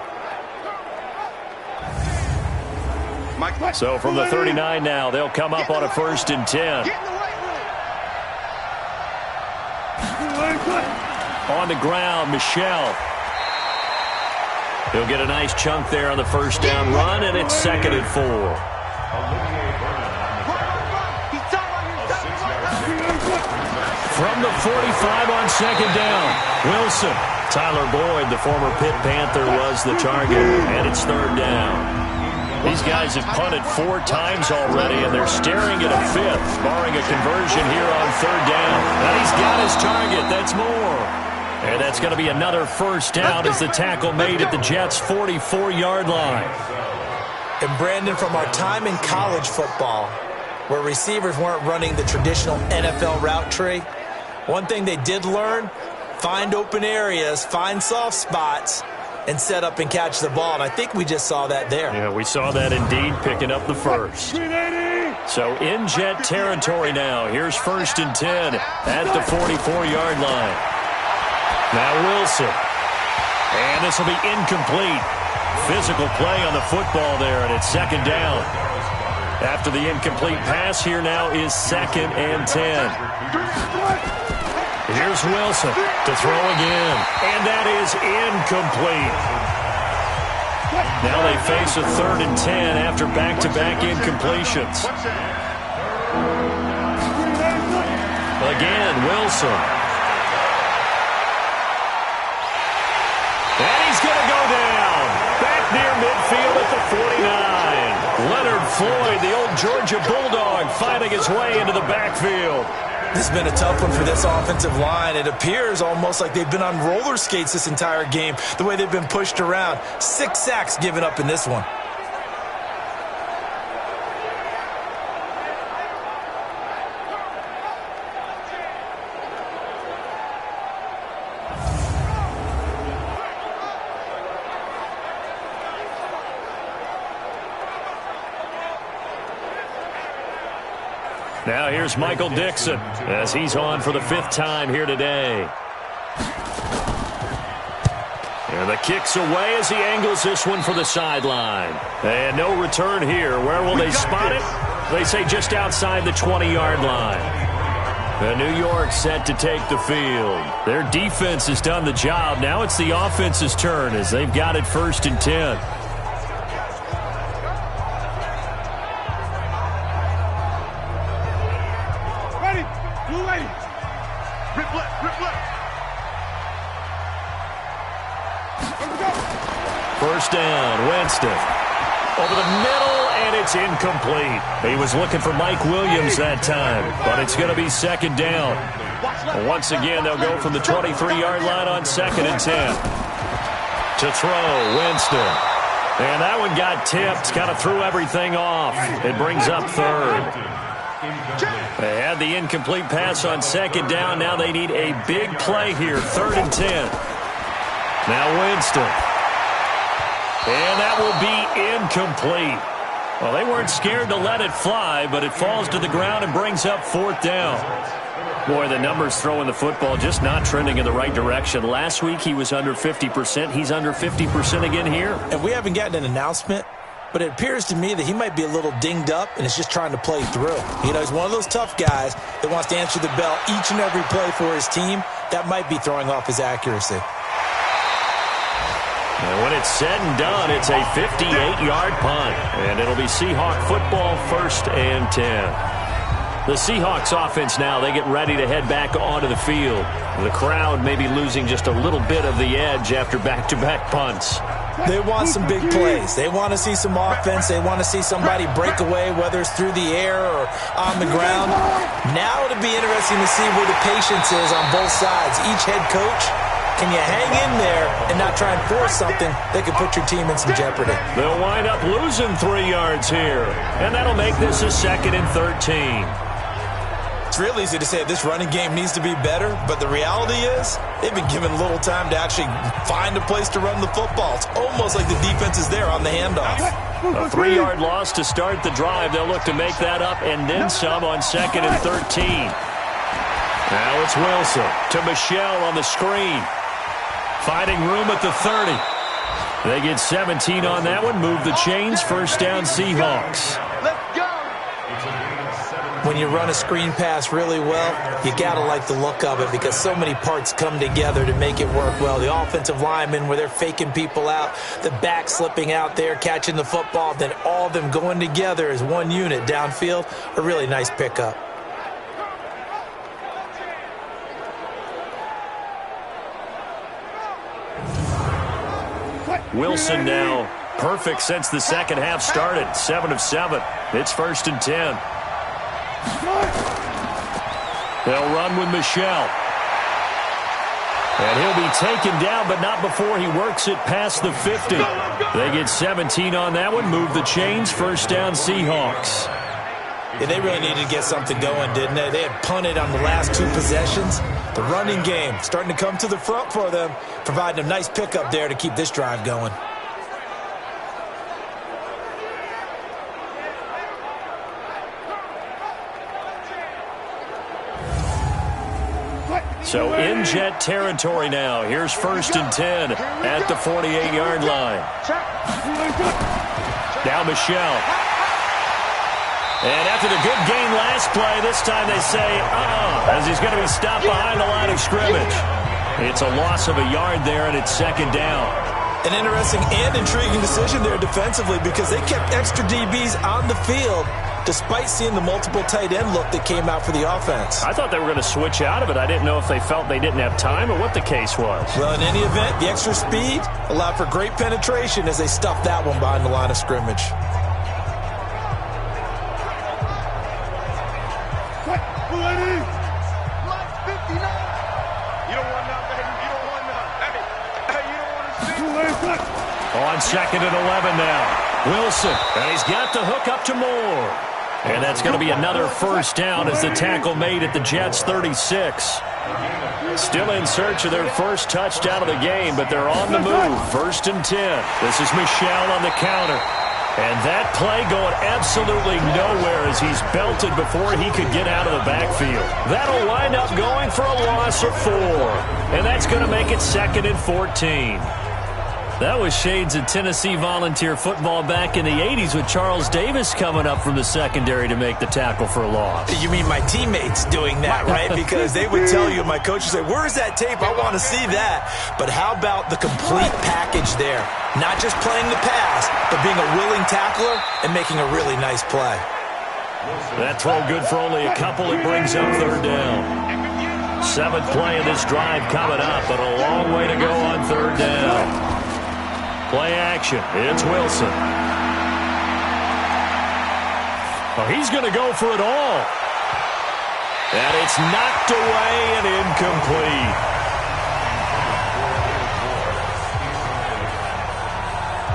So from the 39 now, they'll come up on a 1st and 10. On the ground, Michelle. He'll get a nice chunk there on the first down run, and it's 2nd and 4. From the 45 on 2nd down, Wilson. Tyler Boyd, the former Pitt Panther, was the target, and it's 3rd down. These guys have punted 4 times already, and they're staring at a 5th, barring a conversion here on 3rd down. And he's got his target. That's more. And that's going to be another first down as the tackle made at the Jets' 44-yard line. And Brandon, from our time in college football, where receivers weren't running the traditional NFL route tree, one thing they did learn, find open areas, find soft spots, and set up and catch the ball. And I think we just saw that there. Yeah, we saw that indeed, picking up the first. So in Jet territory now. Here's 1st and 10 at the 44-yard line. Now Wilson. And this will be incomplete. Physical play on the football there, and it's 2nd down. After the incomplete pass, here now is 2nd and 10. Here's Wilson to throw again, and that is incomplete. Now they face a 3rd and 10 after back-to-back incompletions. Again, Wilson. And he's going to go down. Back near midfield at the 49. Leonard Floyd, the old Georgia Bulldog, finding his way into the backfield. This has been a tough one for this offensive line. It appears almost like they've been on roller skates this entire game, the way they've been pushed around. 6 sacks given up in this one. Now here's Michael Dixon as he's on for the 5th time here today. And the kick's away as he angles this one for the sideline. And no return here. Where will they spot it? They say just outside the 20-yard line. The New York set to take the field. Their defense has done the job. Now it's the offense's turn as they've got it 1st and 10. First down, Winston. Over the middle, and it's incomplete. He was looking for Mike Williams that time, but it's going to be 2nd down. Once again, they'll go from the 23-yard line on 2nd and 10. To throw, Winston. And that one got tipped, kind of threw everything off. It brings up 3rd. They had the incomplete pass on 2nd down. Now they need a big play here, 3rd and 10. Now Winston. And that will be incomplete. Well, they weren't scared to let it fly, but it falls to the ground and brings up 4th down. Boy, the numbers throwing the football just not trending in the right direction. Last week he was under 50%. He's under 50% again here. And we haven't gotten an announcement, but it appears to me that he might be a little dinged up and is just trying to play through. You know, he's one of those tough guys that wants to answer the bell each and every play for his team. That might be throwing off his accuracy. And when it's said and done, it's a 58-yard punt. And it'll be Seahawk football, 1st and 10. The Seahawks offense now, they get ready to head back onto the field. The crowd may be losing just a little bit of the edge after back-to-back punts. They want some big plays. They want to see some offense. They want to see somebody break away, whether it's through the air or on the ground. Now it'll be interesting to see where the patience is on both sides. Each head coach, can you hang in there and not try and force something that could put your team in some jeopardy? They'll wind up losing 3 yards here. And that'll make this a 2nd and 13. It's real easy to say this running game needs to be better, but the reality is they've been given little time to actually find a place to run the football. It's almost like the defense is there on the handoff. A 3-yard loss to start the drive. They'll look to make that up and then some on 2nd and 13. Now it's Wilson to Michelle on the screen. Finding room at the 30. They get 17 on that one. Move the chains. 1st down, Seahawks. Let's go. When you run a screen pass really well, you got to like the look of it because so many parts come together to make it work well. The offensive linemen, where they're faking people out, the back slipping out there, catching the football, then all of them going together as one unit downfield, a really nice pickup. Wilson now perfect since the second half started. 7 of 7. It's 1st and 10. They'll run with Michelle. And he'll be taken down, but not before he works it past the 50. They get 17 on that one. Move the chains. 1st down, Seahawks. Yeah, they really needed to get something going, didn't they? They had punted on the last 2 possessions. The running game starting to come to the front for them, providing a nice pickup there to keep this drive going. So in Jet territory now. Here's 1st and 10 at the 48-yard line. Now Michelle. And after the good gain last play, this time they say, as he's going to be stopped behind the line of scrimmage. It's a loss of a yard there, and it's 2nd down. An interesting and intriguing decision there defensively because they kept extra DBs on the field despite seeing the multiple tight end look that came out for the offense. I thought they were going to switch out of it. I didn't know if they felt they didn't have time or what the case was. Well, in any event, the extra speed allowed for great penetration as they stuffed that one behind the line of scrimmage. On 2nd and 11 now. Wilson, and he's got the hook up to Moore. And that's going to be another 1st down as the tackle made at the Jets' 36. Still in search of their first touchdown of the game, but they're on the move. 1st and 10. This is Michelle on the counter. And that play going absolutely nowhere as he's belted before he could get out of the backfield. That'll wind up going for a loss of 4. And that's going to make it 2nd and 14. That was shades of Tennessee volunteer football back in the 80s with Charles Davis coming up from the secondary to make the tackle for a loss. You mean my teammates doing that, right? Because they would tell you, my coach would say, where's that tape? I want to see that. But how about the complete package there? Not just playing the pass, but being a willing tackler and making a really nice play. That throw good for only a couple. It brings up 3rd down. 7th play of this drive coming up, but a long way to go on 3rd down. Play action. It's Wilson. Oh, he's going to go for it all. And it's knocked away and incomplete.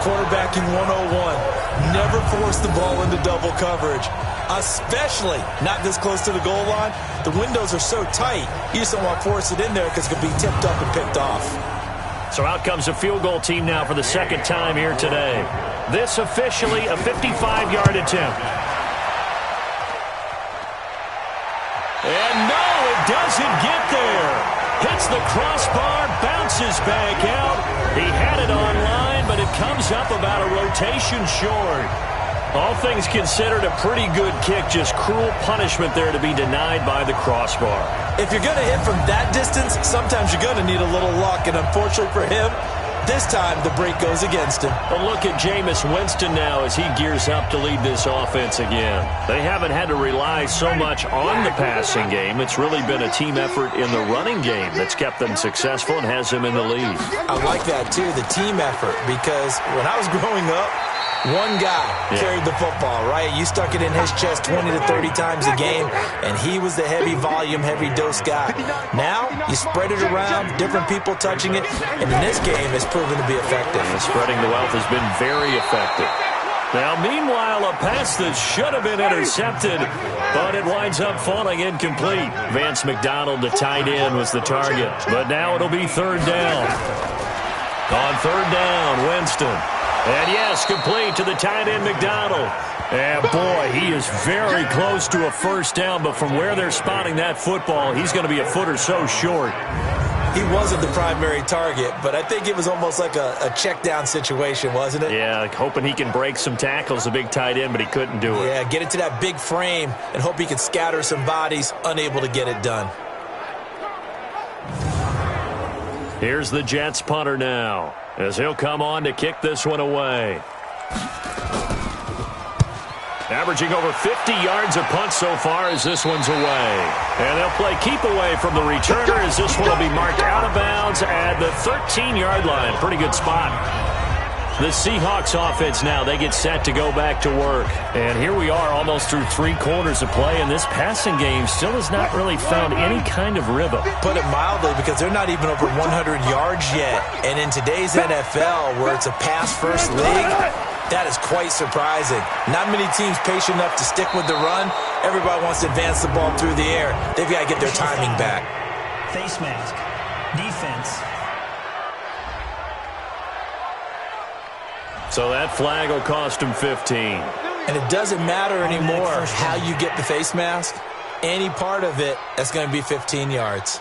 Quarterbacking 101. Never force the ball into double coverage, especially not this close to the goal line. The windows are so tight, you just don't want to force it in there because it could be tipped up and picked off. So out comes a field goal team now for the 2nd time here today. This officially a 55-yard attempt. And no, it doesn't get there. Hits the crossbar, bounces back out. He had it online, but it comes up about a rotation short. All things considered, a pretty good kick. Just cruel punishment there to be denied by the crossbar. If you're going to hit from that distance, sometimes you're going to need a little luck. And unfortunately for him, this time the break goes against him. A look at Jameis Winston now as he gears up to lead this offense again. They haven't had to rely so much on the passing game. It's really been a team effort in the running game that's kept them successful and has them in the lead. I like that, too, the team effort, because when I was growing up, one guy carried the football, right? You stuck it in his chest 20 to 30 times a game, and he was the heavy volume, heavy dose guy. Now, you spread it around, different people touching it, and in this game, it's proven to be effective. And spreading the wealth has been very effective. Now, meanwhile, a pass that should have been intercepted, but it winds up falling incomplete. Vance McDonald, the tight end, was the target, but now it'll be 3rd down. On 3rd down, Winston. And yes, complete to the tight end, McDonald. And boy, he is very close to a 1st down, but from where they're spotting that football, he's going to be a foot or so short. He wasn't the primary target, but I think it was almost like a check down situation, wasn't it? Yeah, like hoping he can break some tackles, a big tight end, but he couldn't do it. Yeah, get it to that big frame and hope he can scatter some bodies, unable to get it done. Here's the Jets punter now, as he'll come on to kick this one away. Averaging over 50 yards a punt so far as this one's away. And they'll play keep away from the returner as this one will be marked out of bounds at the 13-yard line. Pretty good spot. The Seahawks offense now, they get set to go back to work. And here we are almost through 3 quarters of play, and this passing game still has not really found any kind of rhythm. Put it mildly, because they're not even over 100 yards yet. And in today's NFL, where it's a pass-first league, that is quite surprising. Not many teams patient enough to stick with the run. Everybody wants to advance the ball through the air. They've got to get their timing back. Face mask. Defense. So that flag will cost him 15. And it doesn't matter anymore how you get the face mask. Any part of it, that's going to be 15 yards.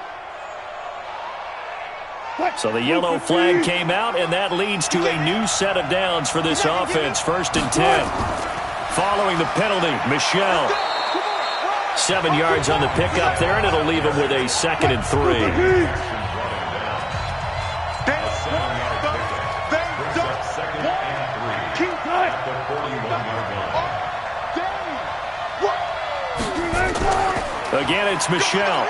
So the yellow flag came out, and that leads to a new set of downs for this offense. 1st and 10. Following the penalty, Michel. 7 yards on the pickup there, and it'll leave him with a 2nd and 3. Again, it's Michel.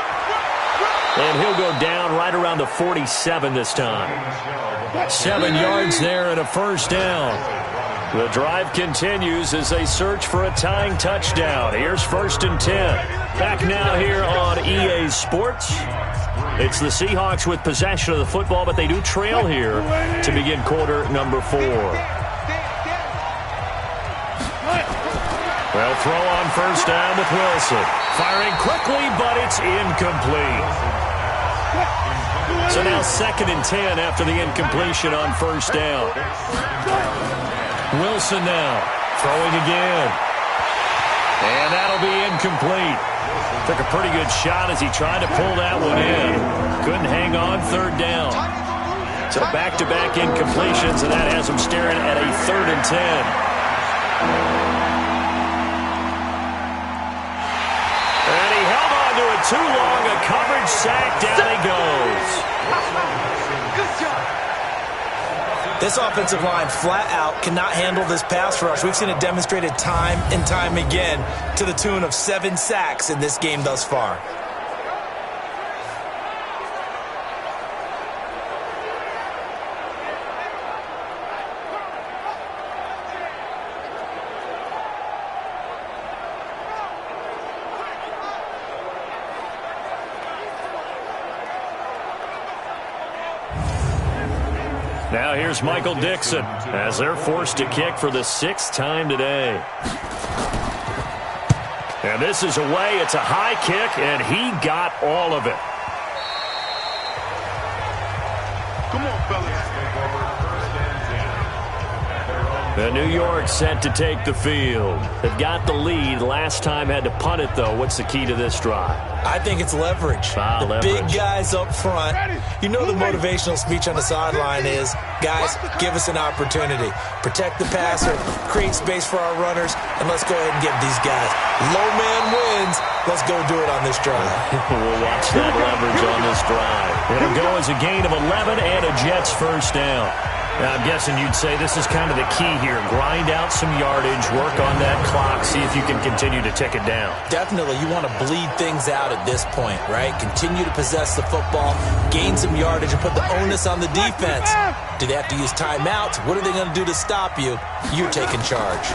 And he'll go down right around the 47 this time. 7 yards there and a 1st down. The drive continues as they search for a tying touchdown. Here's 1st and 10. Back now here on EA Sports. It's the Seahawks with possession of the football, but they do trail here to begin quarter number 4. Well, throw on 1st down with Wilson. Firing quickly, but it's incomplete. So now 2nd and 10 after the incompletion on 1st down. Wilson now throwing again. And that'll be incomplete. Took a pretty good shot as he tried to pull that one in. Couldn't hang on 3rd down. So back-to-back incompletions, and that has him staring at a 3rd and 10. And he held on to it too long. A coverage sack. Down he goes. This offensive line flat out cannot handle this pass rush. We've seen it demonstrated time and time again to the tune of 7 sacks in this game thus far. Now here's Michael Dixon as they're forced to kick for the 6th time today. And this is away. It's a high kick, and he got all of it. Come on, fellas. The New York set to take the field. They've got the lead. Last time had to punt it, though. What's the key to this drive? I think it's leverage. The big guys up front. You know the motivational speech on the sideline is, guys, give us an opportunity. Protect the passer, create space for our runners, and let's go ahead and give these guys. Low man wins. Let's go do it on this drive. We'll watch that leverage on this drive. It'll go as a gain of 11 and a Jets 1st down. Now, I'm guessing you'd say this is kind of the key here. Grind out some yardage, work on that clock, see if you can continue to tick it down. Definitely. You want to bleed things out at this point, right? Continue to possess the football, gain some yardage, and put the onus on the defense. Do they have to use timeouts? What are they going to do to stop you? You're taking charge.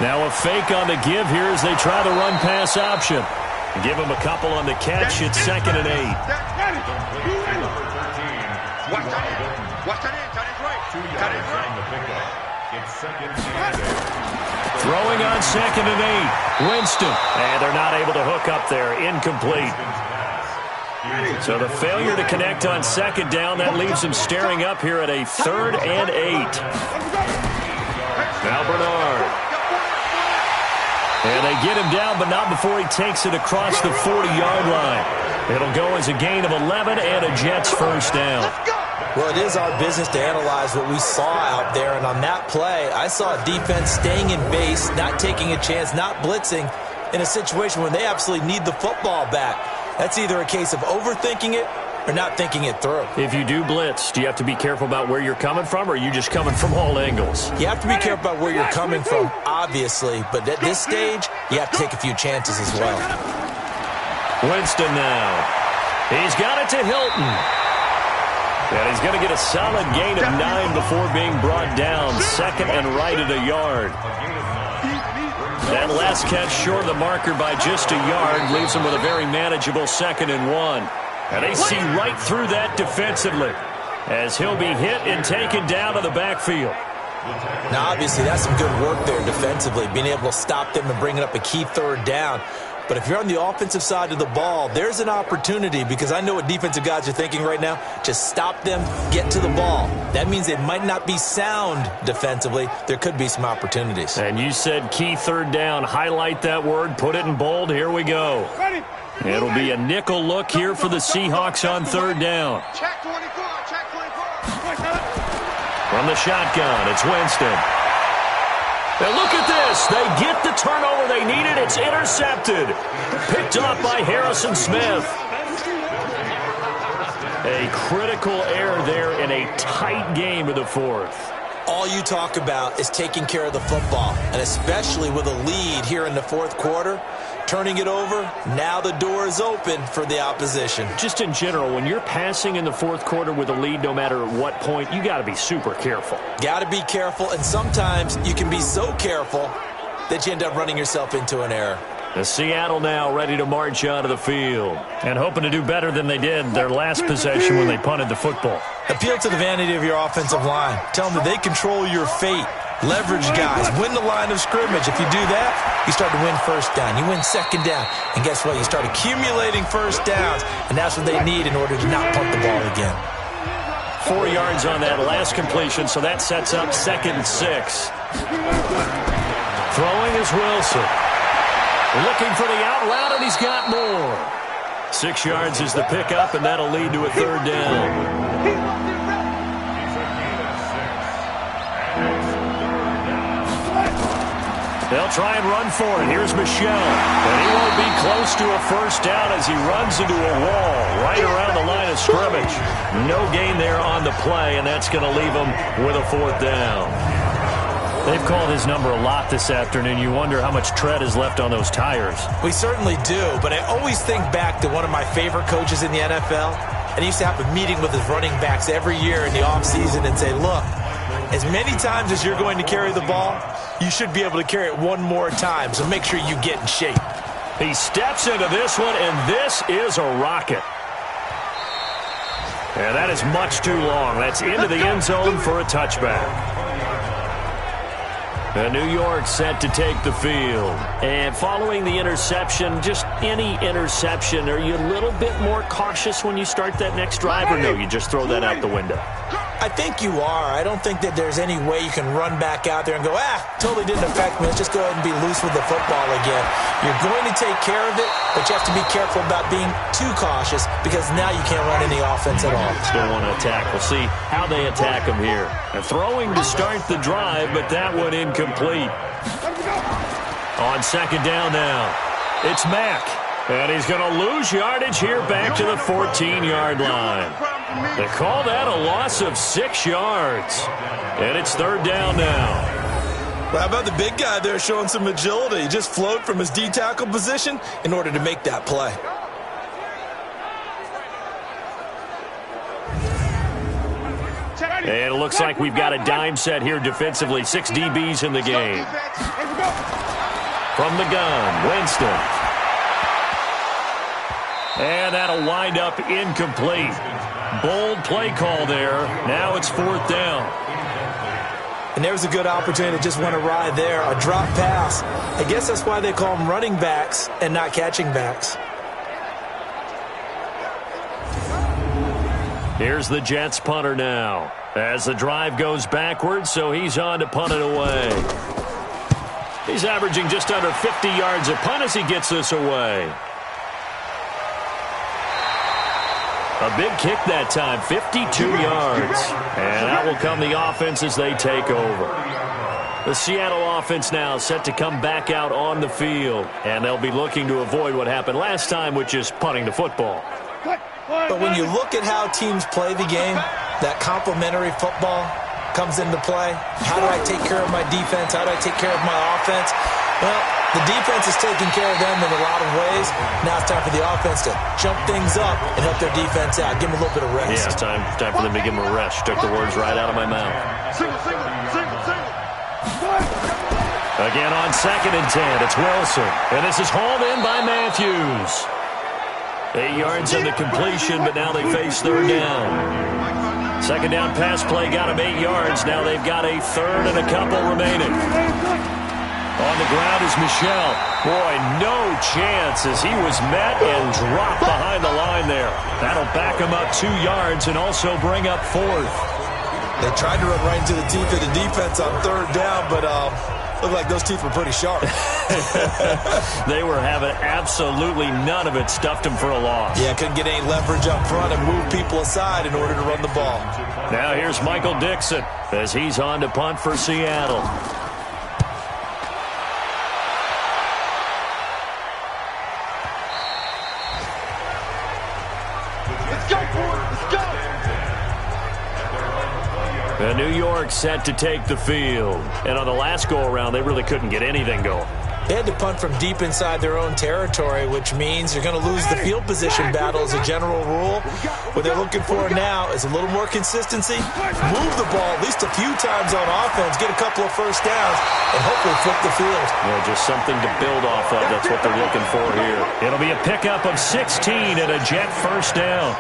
Now a fake on the give here as they try the run-pass option. Give him a couple on the catch. It's 2nd and 8. Watch that in. Throwing on 2nd and 8. Winston. And they're not able to hook up there. Incomplete. So the failure to connect on 2nd down, that leaves him staring up here at a 3rd and 8. Now Bernard. And they get him down, but not before he takes it across the 40-yard line. It'll go as a gain of 11 and a Jets 1st down. Well, it is our business to analyze what we saw out there, and on that play, I saw a defense staying in base, not taking a chance, not blitzing, in a situation where they absolutely need the football back. That's either a case of overthinking it or not thinking it through. If you do blitz, do you have to be careful about where you're coming from, or are you just coming from all angles? You have to be careful about where you're coming from, obviously, but at this stage, you have to take a few chances as well. Winston now. He's got it to Hilton. And he's going to get a solid gain of 9 before being brought down. 2nd and right at a yard. That last catch short of the marker by just a yard leaves him with a very manageable 2nd and 1. And they see right through that defensively as he'll be hit and taken down to the backfield. Now, obviously, that's some good work there defensively, being able to stop them and bringing up a key 3rd down. But if you're on the offensive side of the ball, there's an opportunity, because I know what defensive guys are thinking right now. Just stop them, get to the ball. That means they might not be sound defensively. There could be some opportunities. And you said key third down. Highlight that word, put it in bold. Here we go. It'll be a nickel look here for the Seahawks on third down. Check 24, check 24. From the shotgun, it's Winston. And look at this. They get the turnover they needed. It's intercepted. Picked off by Harrison Smith. A critical error there in a tight game of the fourth. All you talk about is taking care of the football, and especially with a lead here in the fourth quarter, turning it over, now the door is open for the opposition. Just in general, when you're passing in the fourth quarter with a lead, no matter at what point, you got to be super careful. Got to be careful, and sometimes you can be so careful that you end up running yourself into an error. The Seattle now ready to march onto the field and hoping to do better than they did their last possession when they punted the football. Appeal to the vanity of your offensive line. Tell them that they control your fate. Leverage guys. Win the line of scrimmage. If you do that, you start to win first down. You win second down. And guess what? You start accumulating first downs, and that's what they need in order to not punt the ball again. 4 yards on that last completion, so that sets up 2nd and 6. Throwing is Wilson. Looking for the out route, and he's got more. 6 yards is the pickup, and that'll lead to a third down. They'll try and run for it. Here's Michel. And he won't be close to a first down as he runs into a wall right around the line of scrimmage. No gain there on the play, and that's going to leave him with a fourth down. They've called his number a lot this afternoon. You wonder how much tread is left on those tires. We certainly do, but I always think back to one of my favorite coaches in the NFL, and he used to have a meeting with his running backs every year in the offseason and say, look, as many times as you're going to carry the ball, you should be able to carry it one more time, so make sure you get in shape. He steps into this one, and this is a rocket. And that is much too long. That's into the end zone for a touchback. And New York set to take the field. And following the interception, just any interception, are you a little bit more cautious when you start that next drive, or no, you just throw that out the window? I think you are. I don't think that there's any way you can run back out there and go, totally didn't affect me. Let's just go ahead and be loose with the football again. You're going to take care of it, but you have to be careful about being too cautious, because now you can't run any offense at all. Still want to attack. We'll see how they attack him here. And throwing to start the drive, but that one incomplete. On second down now, it's Mack. And he's going to lose yardage here back to the 14-yard line. They call that a loss of 6 yards. And it's third down now. Well, how about the big guy there showing some agility? He just flowed from his D-tackle position in order to make that play. And it looks like we've got a dime set here defensively. 6 DBs in the game. From the gun, Winston. And that'll wind up incomplete. Bold play call there. Now it's fourth down. And there's a good opportunity to just want to ride there. A drop pass. I guess that's why they call them running backs and not catching backs. Here's the Jets punter now. As the drive goes backwards, so he's on to punt it away. He's averaging just under 50 yards a punt as he gets this away. A big kick that time, 52 yards. And out will come the offense as they take over. The Seattle offense now set to come back out on the field. And they'll be looking to avoid what happened last time, which is punting the football. But when you look at how teams play the game, that complementary football comes into play. How do I take care of my defense? How do I take care of my offense? Well, the defense is taking care of them in a lot of ways. Now it's time for the offense to jump things up and help their defense out. Give them a little bit of rest. Yeah, it's time for them to give them a rest. Took the words right out of my mouth. Single. Again on 2nd and 10, it's Wilson. And this is hauled in by Matthews. 8 yards on the completion, but now they face third down. Second down pass play got him 8 yards. Now they've got a third and a couple remaining. On the ground is Michel. Boy, no chance as he was met and dropped behind the line there. That'll back him up 2 yards and also bring up 4th. They tried to run right into the teeth of the defense on 3rd down, but looked like those teeth were pretty sharp. They were having absolutely none of it. Stuffed him for a loss. Yeah, couldn't get any leverage up front and move people aside in order to run the ball. Now here's Michael Dixon as he's on to punt for Seattle. And New York set to take the field. And on the last go-around, they really couldn't get anything going. They had to punt from deep inside their own territory, which means you're going to lose the field position battle as a general rule. What they're looking for now is a little more consistency, move the ball at least a few times on offense, get a couple of first downs, and hopefully flip the field. Yeah, just something to build off of. That's what they're looking for here. It'll be a pickup of 16 and a Jet first down.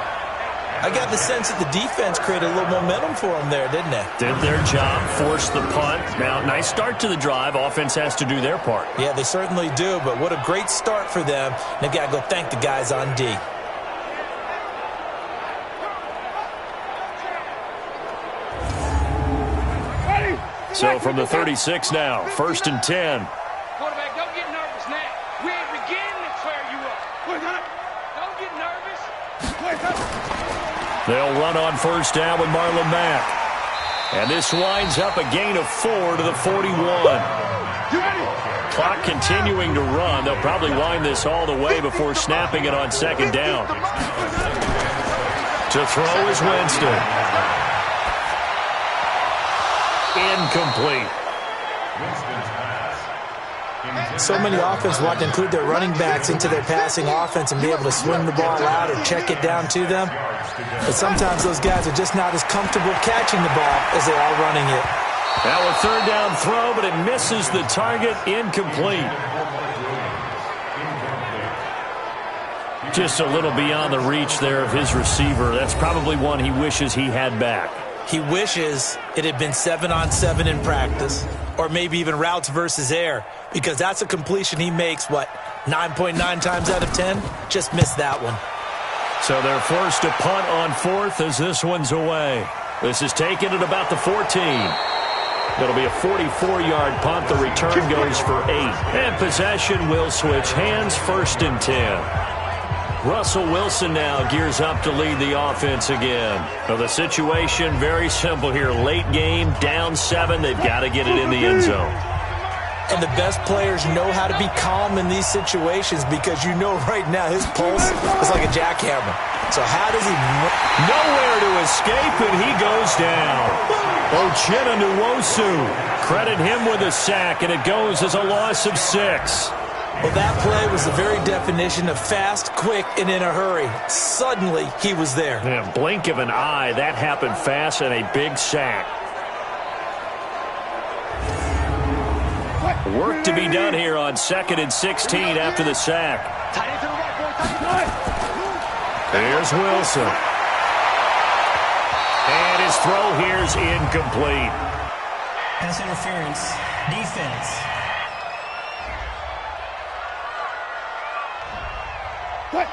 I got the sense that the defense created a little momentum for them there, didn't they? Did their job, forced the punt. Now, nice start to the drive. Offense has to do their part. Yeah, they certainly do, but what a great start for them. And they've got to go thank the guys on D. So from the 36 now, 1st and 10. Quarterback, don't get nervous now. We ain't beginning to clear you up. Don't get nervous. They'll run on 1st down with Marlon Mack. And this winds up a gain of 4 to the 41. Clock continuing to run. They'll probably wind this all the way before snapping it on 2nd down. To throw is Winston. Incomplete. So many offenses want to include their running backs into their passing offense and be able to swing the ball out or check it down to them. But sometimes those guys are just not as comfortable catching the ball as they are running it. Now a 3rd down throw, but it misses the target. Incomplete. Just a little beyond the reach there of his receiver. That's probably one he wishes he had back. He wishes it had been 7-on-7 in practice, or maybe even routes versus air, because that's a completion he makes, 9.9 times out of 10? Just missed that one. So they're forced to punt on 4th as this one's away. This is taken at about the 14. It'll be a 44-yard punt. The return goes for 8. And possession will switch hands, 1st and 10. Russell Wilson now gears up to lead the offense again. Well, the situation very simple here. Late game, down 7. They've got to get it in the end zone. And the best players know how to be calm in these situations because you know right now his pulse is like a jackhammer. So how does he... Nowhere to escape, and he goes down. Uchenna Nwosu. Credit him with a sack, and it goes as a loss of 6. Well, that play was the very definition of fast, quick, and in a hurry. Suddenly, he was there. Yeah, blink of an eye. That happened fast and a big sack. Work to be done here on 2nd and 16 after the sack. Here's Wilson. And his throw here's incomplete. Pass interference. Defense.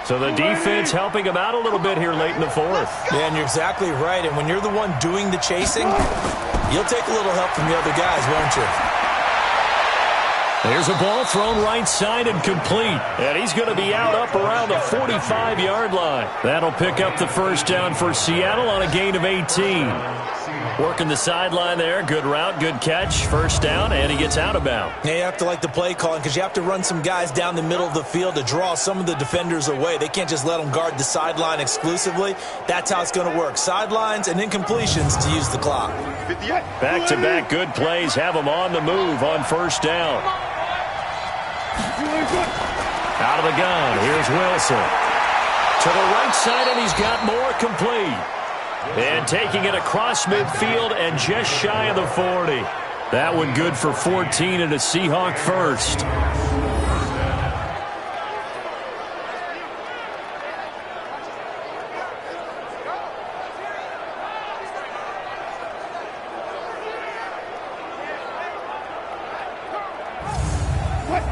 So the defense helping him out a little bit here late in the 4th. Yeah, and you're exactly right. And when you're the one doing the chasing, you'll take a little help from the other guys, won't you? There's a ball thrown right side and complete. And he's going to be out up around the 45-yard line. That'll pick up the 1st down for Seattle on a gain of 18. Working the sideline there. Good route, good catch. 1st down, and he gets out of bounds. Yeah, you have to like the play calling because you have to run some guys down the middle of the field to draw some of the defenders away. They can't just let them guard the sideline exclusively. That's how it's going to work. Sidelines and incompletions to use the clock. Back-to-back good plays have them on the move on 1st down. Out of the gun, here's Wilson. To the right side, and he's got more, complete. And taking it across midfield and just shy of the 40. That one good for 14 and a Seahawk first.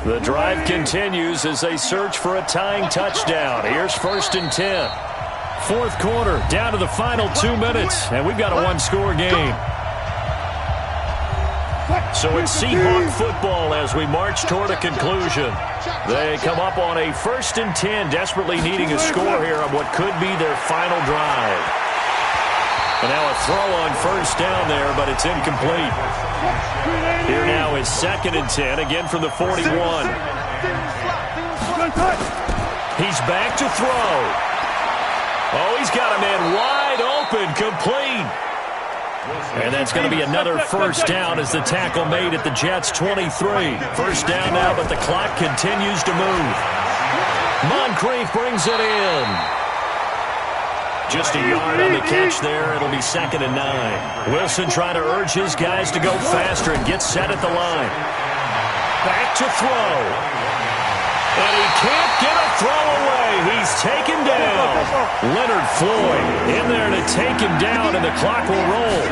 The drive continues as they search for a tying touchdown. Here's 1st and 10. Fourth quarter, down to the final 2 minutes, and we've got a one-score game. So it's Seahawk football as we march toward a conclusion. They come up on a 1st and 10, desperately needing a score here on what could be their final drive. And now a throw on 1st down there, but it's incomplete. Here now is 2nd and 10, again from the 41. He's back to throw. Oh, he's got a man wide open, complete. And that's going to be another 1st down as the tackle made at the Jets' 23. 1st down now, but the clock continues to move. Moncrief brings it in. Just a yard on the catch there. It'll be 2nd and 9. Wilson trying to urge his guys to go faster and get set at the line. Back to throw. And he can't get a throw away. He's taken down. Leonard Floyd in there to take him down, and the clock will roll.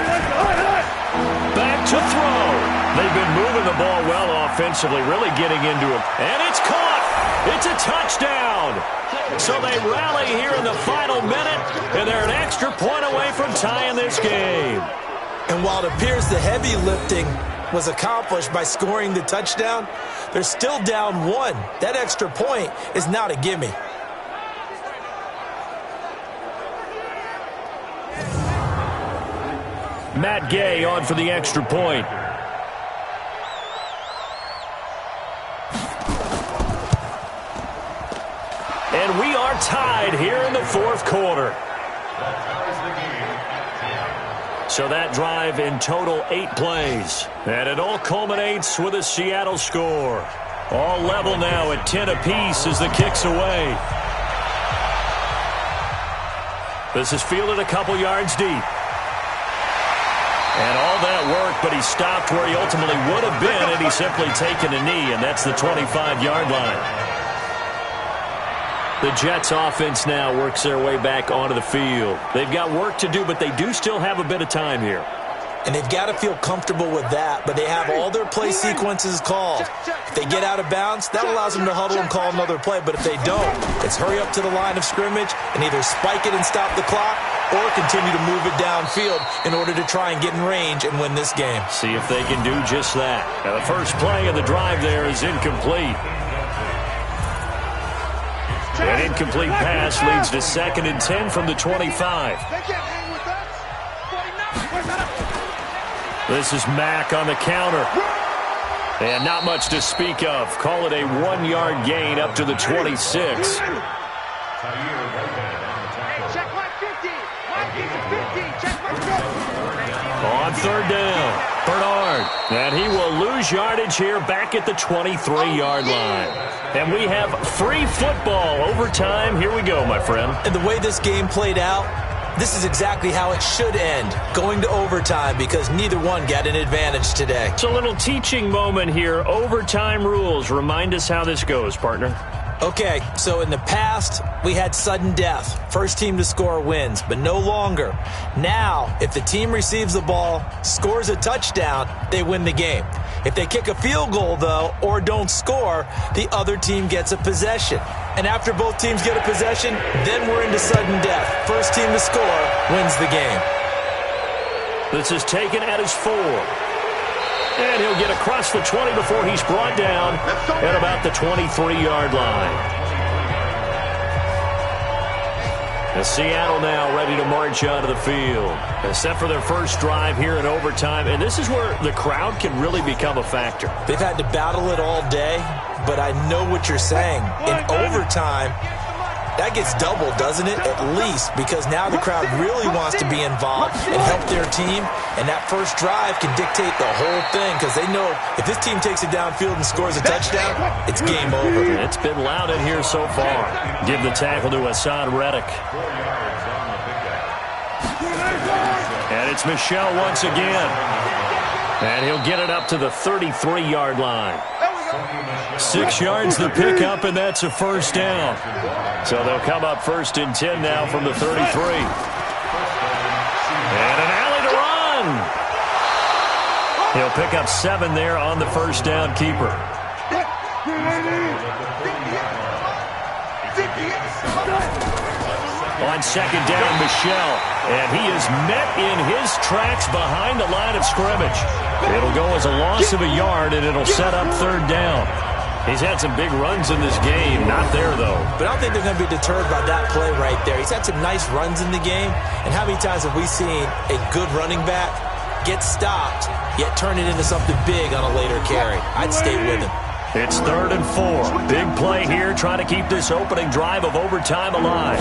Back to throw. They've been moving the ball well offensively, really getting into it. And it's caught. It's a touchdown. So they rally here in the final minute, and they're an extra point away from tying this game. And while it appears the heavy lifting was accomplished by scoring the touchdown, they're still down 1. That extra point is not a gimme. Matt Gay on for the extra point. And we are tied here in the fourth quarter. So that drive in total 8 plays. And it all culminates with a Seattle score. All level now at 10 apiece as the kick's away. This is fielded a couple yards deep. And all that work, but he stopped where he ultimately would have been had he simply taken a knee, and that's the 25-yard line. The Jets offense now works their way back onto the field. They've got work to do, but they do still have a bit of time here. And they've got to feel comfortable with that, but they have all their play sequences called. If they get out of bounds, that allows them to huddle and call another play, but if they don't, it's hurry up to the line of scrimmage and either spike it and stop the clock or continue to move it downfield in order to try and get in range and win this game. See if they can do just that. Now the first play of the drive there is incomplete. An incomplete pass leads to 2nd and 10 from the 25. This is Mack on the counter. And not much to speak of. Call it a 1-yard gain up to the 26. On 3rd down, Bernard. And he will lose yardage here back at the 23-yard line. And we have free football overtime. Here we go, my friend. And the way this game played out, this is exactly how it should end, going to overtime, because neither one got an advantage today. It's a little teaching moment here. Overtime rules. Remind us how this goes, partner. Okay, so in the past, we had sudden death. First team to score wins, but no longer. Now, if the team receives the ball, scores a touchdown, they win the game. If they kick a field goal, though, or don't score, the other team gets a possession. And after both teams get a possession, then we're into sudden death. First team to score wins the game. This is taken at his 4. And he'll get across the 20 before he's brought down at about the 23-yard line. And Seattle now ready to march onto the field. Set for their first drive here in overtime. And this is where the crowd can really become a factor. They've had to battle it all day, but I know what you're saying. In overtime, that gets doubled, doesn't it? At least, because now the crowd really wants to be involved and help their team, and that first drive can dictate the whole thing, because they know if this team takes it downfield and scores a touchdown, it's game over. It's been loud in here so far. Give the tackle to Hassan Reddick. And it's Michel once again. And he'll get it up to the 33-yard line. 6 yards the pickup, and that's a first down. So they'll come up 1st and 10 now from the 33. And an alley to run. He'll pick up 7 there on the first down keeper. On second down, Michel. And he is met in his tracks behind the line of scrimmage. It'll go as a loss of a yard, and it'll set up third down. He's had some big runs in this game. Not there, though. But I don't think they're going to be deterred by that play right there. He's had some nice runs in the game. And how many times have we seen a good running back get stopped, yet turn it into something big on a later carry? I'd stay with him. It's 3rd and 4. Big play here, trying to keep this opening drive of overtime alive.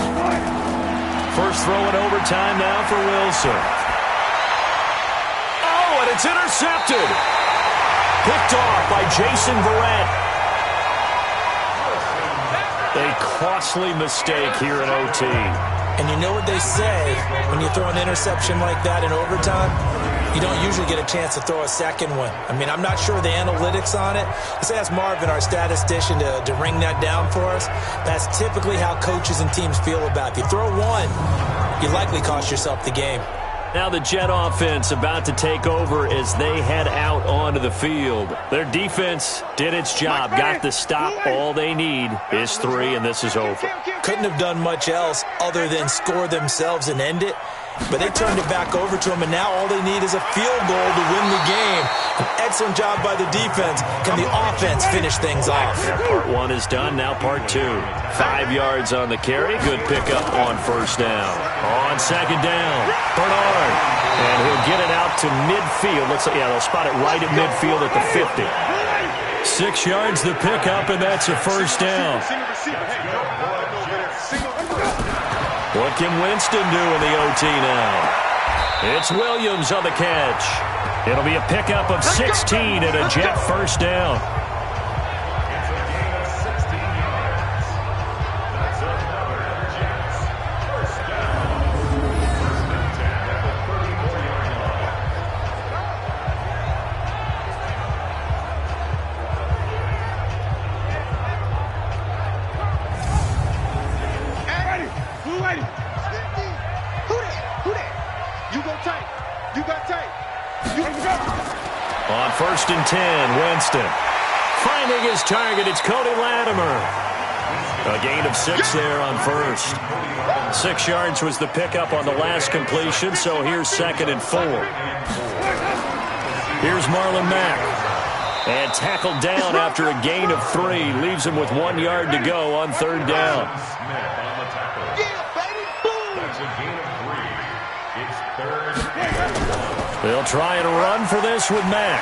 First throw in overtime now for Wilson. Oh, and it's intercepted. Picked off by Jason Verrett. A costly mistake here in OT. And you know what they say, when you throw an interception like that in overtime, you don't usually get a chance to throw a second one. I mean, I'm not sure the analytics on it. Let's ask Marvin, our statistician, to ring that down for us. That's typically how coaches and teams feel about it. If you throw one, you likely cost yourself the game. Now the Jet offense about to take over as they head out onto the field. Their defense did its job, got the stop. All they need is 3, and this is over. Couldn't have done much else other than score themselves and end it. But they turned it back over to them, and now all they need is a field goal to win the game. An excellent job by the defense. Can the offense finish things off? Part 1 is done, now part 2. 5 yards on the carry. Good pickup on first down. On second down, Bernard. And he'll get it out to midfield. Looks like, yeah, they'll spot it right at midfield at the 50. 6 yards the pickup, and that's a first down. What can Winston do in the OT now? It's Williams on the catch. It'll be a pickup of 16 and a Jet first down. On 1st and 10, Winston. Finding his target, it's Cody Latimer. A gain of 6 there on first. 6 yards was the pickup on the last completion, so here's 2nd and 4. Here's Marlon Mack. And tackled down after a gain of 3. Leaves him with 1 yard to go on 3rd down. They'll try and run for this with Mack.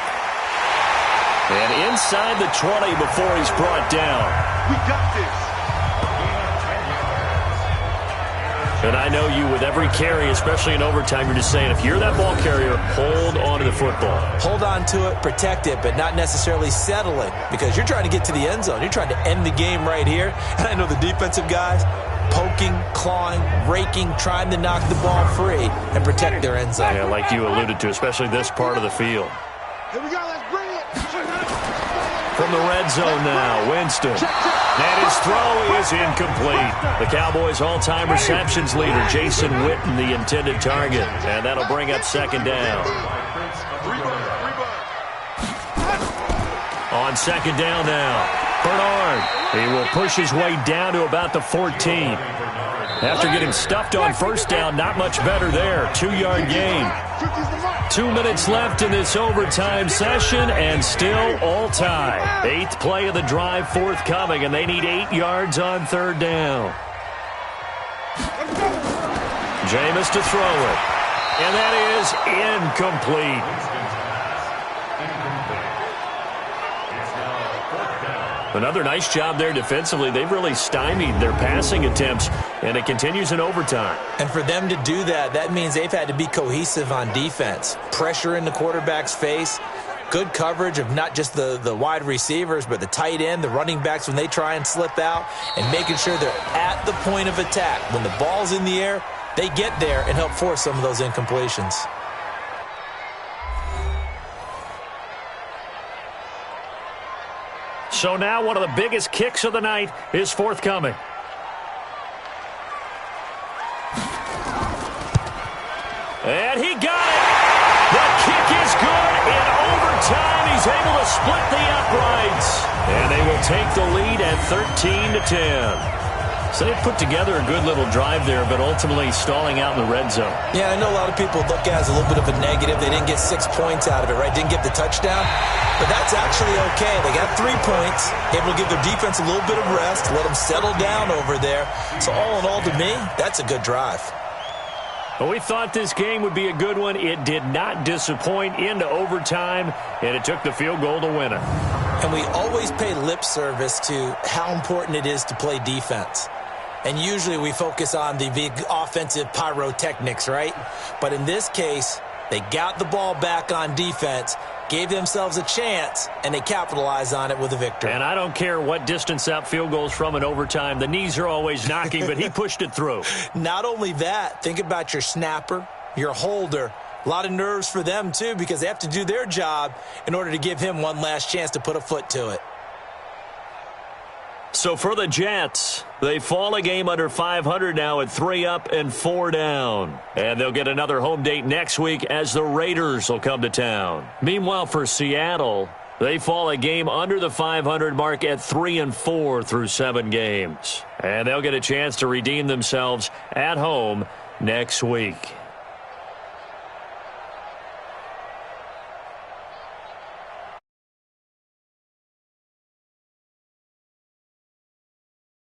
And inside the 20 before he's brought down. We got this. And I know you, with every carry, especially in overtime, you're just saying, if you're that ball carrier, hold on to the football. Hold on to it, protect it, but not necessarily settle it, because you're trying to get to the end zone. You're trying to end the game right here. And I know the defensive guys, poking, clawing, raking, trying to knock the ball free and protect their end zone. Yeah, like you alluded to, especially this part of the field. Here we go, let's bring it. From the red zone now, Winston. And his throw is incomplete. The Cowboys' all-time receptions leader, Jason Witten, the intended target. And that'll bring up 2nd down. On 2nd down now, Bernard. He will push his way down to about the 14. After getting stuffed on first down, not much better there. 2-yard gain. 2 minutes left in this overtime session, and still all tie. 8th play of the drive forthcoming, and they need 8 yards on 3rd down. Jameis to throw it. And that is incomplete. Another nice job there defensively. They've really stymied their passing attempts, and it continues in overtime. And for them to do that, that means they've had to be cohesive on defense. Pressure in the quarterback's face, good coverage of not just the wide receivers, but the tight end, the running backs when they try and slip out, and making sure they're at the point of attack. When the ball's in the air, they get there and help force some of those incompletions. So now one of the biggest kicks of the night is forthcoming. And he got it. The kick is good. In overtime, he's able to split the uprights. And they will take the lead at 13-10. So they put together a good little drive there, but ultimately stalling out in the red zone. Yeah, I know a lot of people look at it as a little bit of a negative. They didn't get 6 points out of it, right? Didn't get the touchdown. But that's actually okay. They got 3 points, able to give their defense a little bit of rest, let them settle down over there. So all in all, to me, that's a good drive. Well, we thought this game would be a good one. It did not disappoint into overtime, and it took the field goal to win it. And we always pay lip service to how important it is to play defense. And usually we focus on the big offensive pyrotechnics, right? But in this case, they got the ball back on defense, gave themselves a chance, and they capitalized on it with a victory. And I don't care what distance that field goes from in overtime. The knees are always knocking, but he pushed it through. Not only that, think about your snapper, your holder. A lot of nerves for them, too, because they have to do their job in order to give him one last chance to put a foot to it. So for the Jets, they fall a game under 500 now at 3 up and 4 down. And they'll get another home date next week as the Raiders will come to town. Meanwhile, for Seattle, they fall a game under the 500 mark at 3-4 through 7 games. And they'll get a chance to redeem themselves at home next week.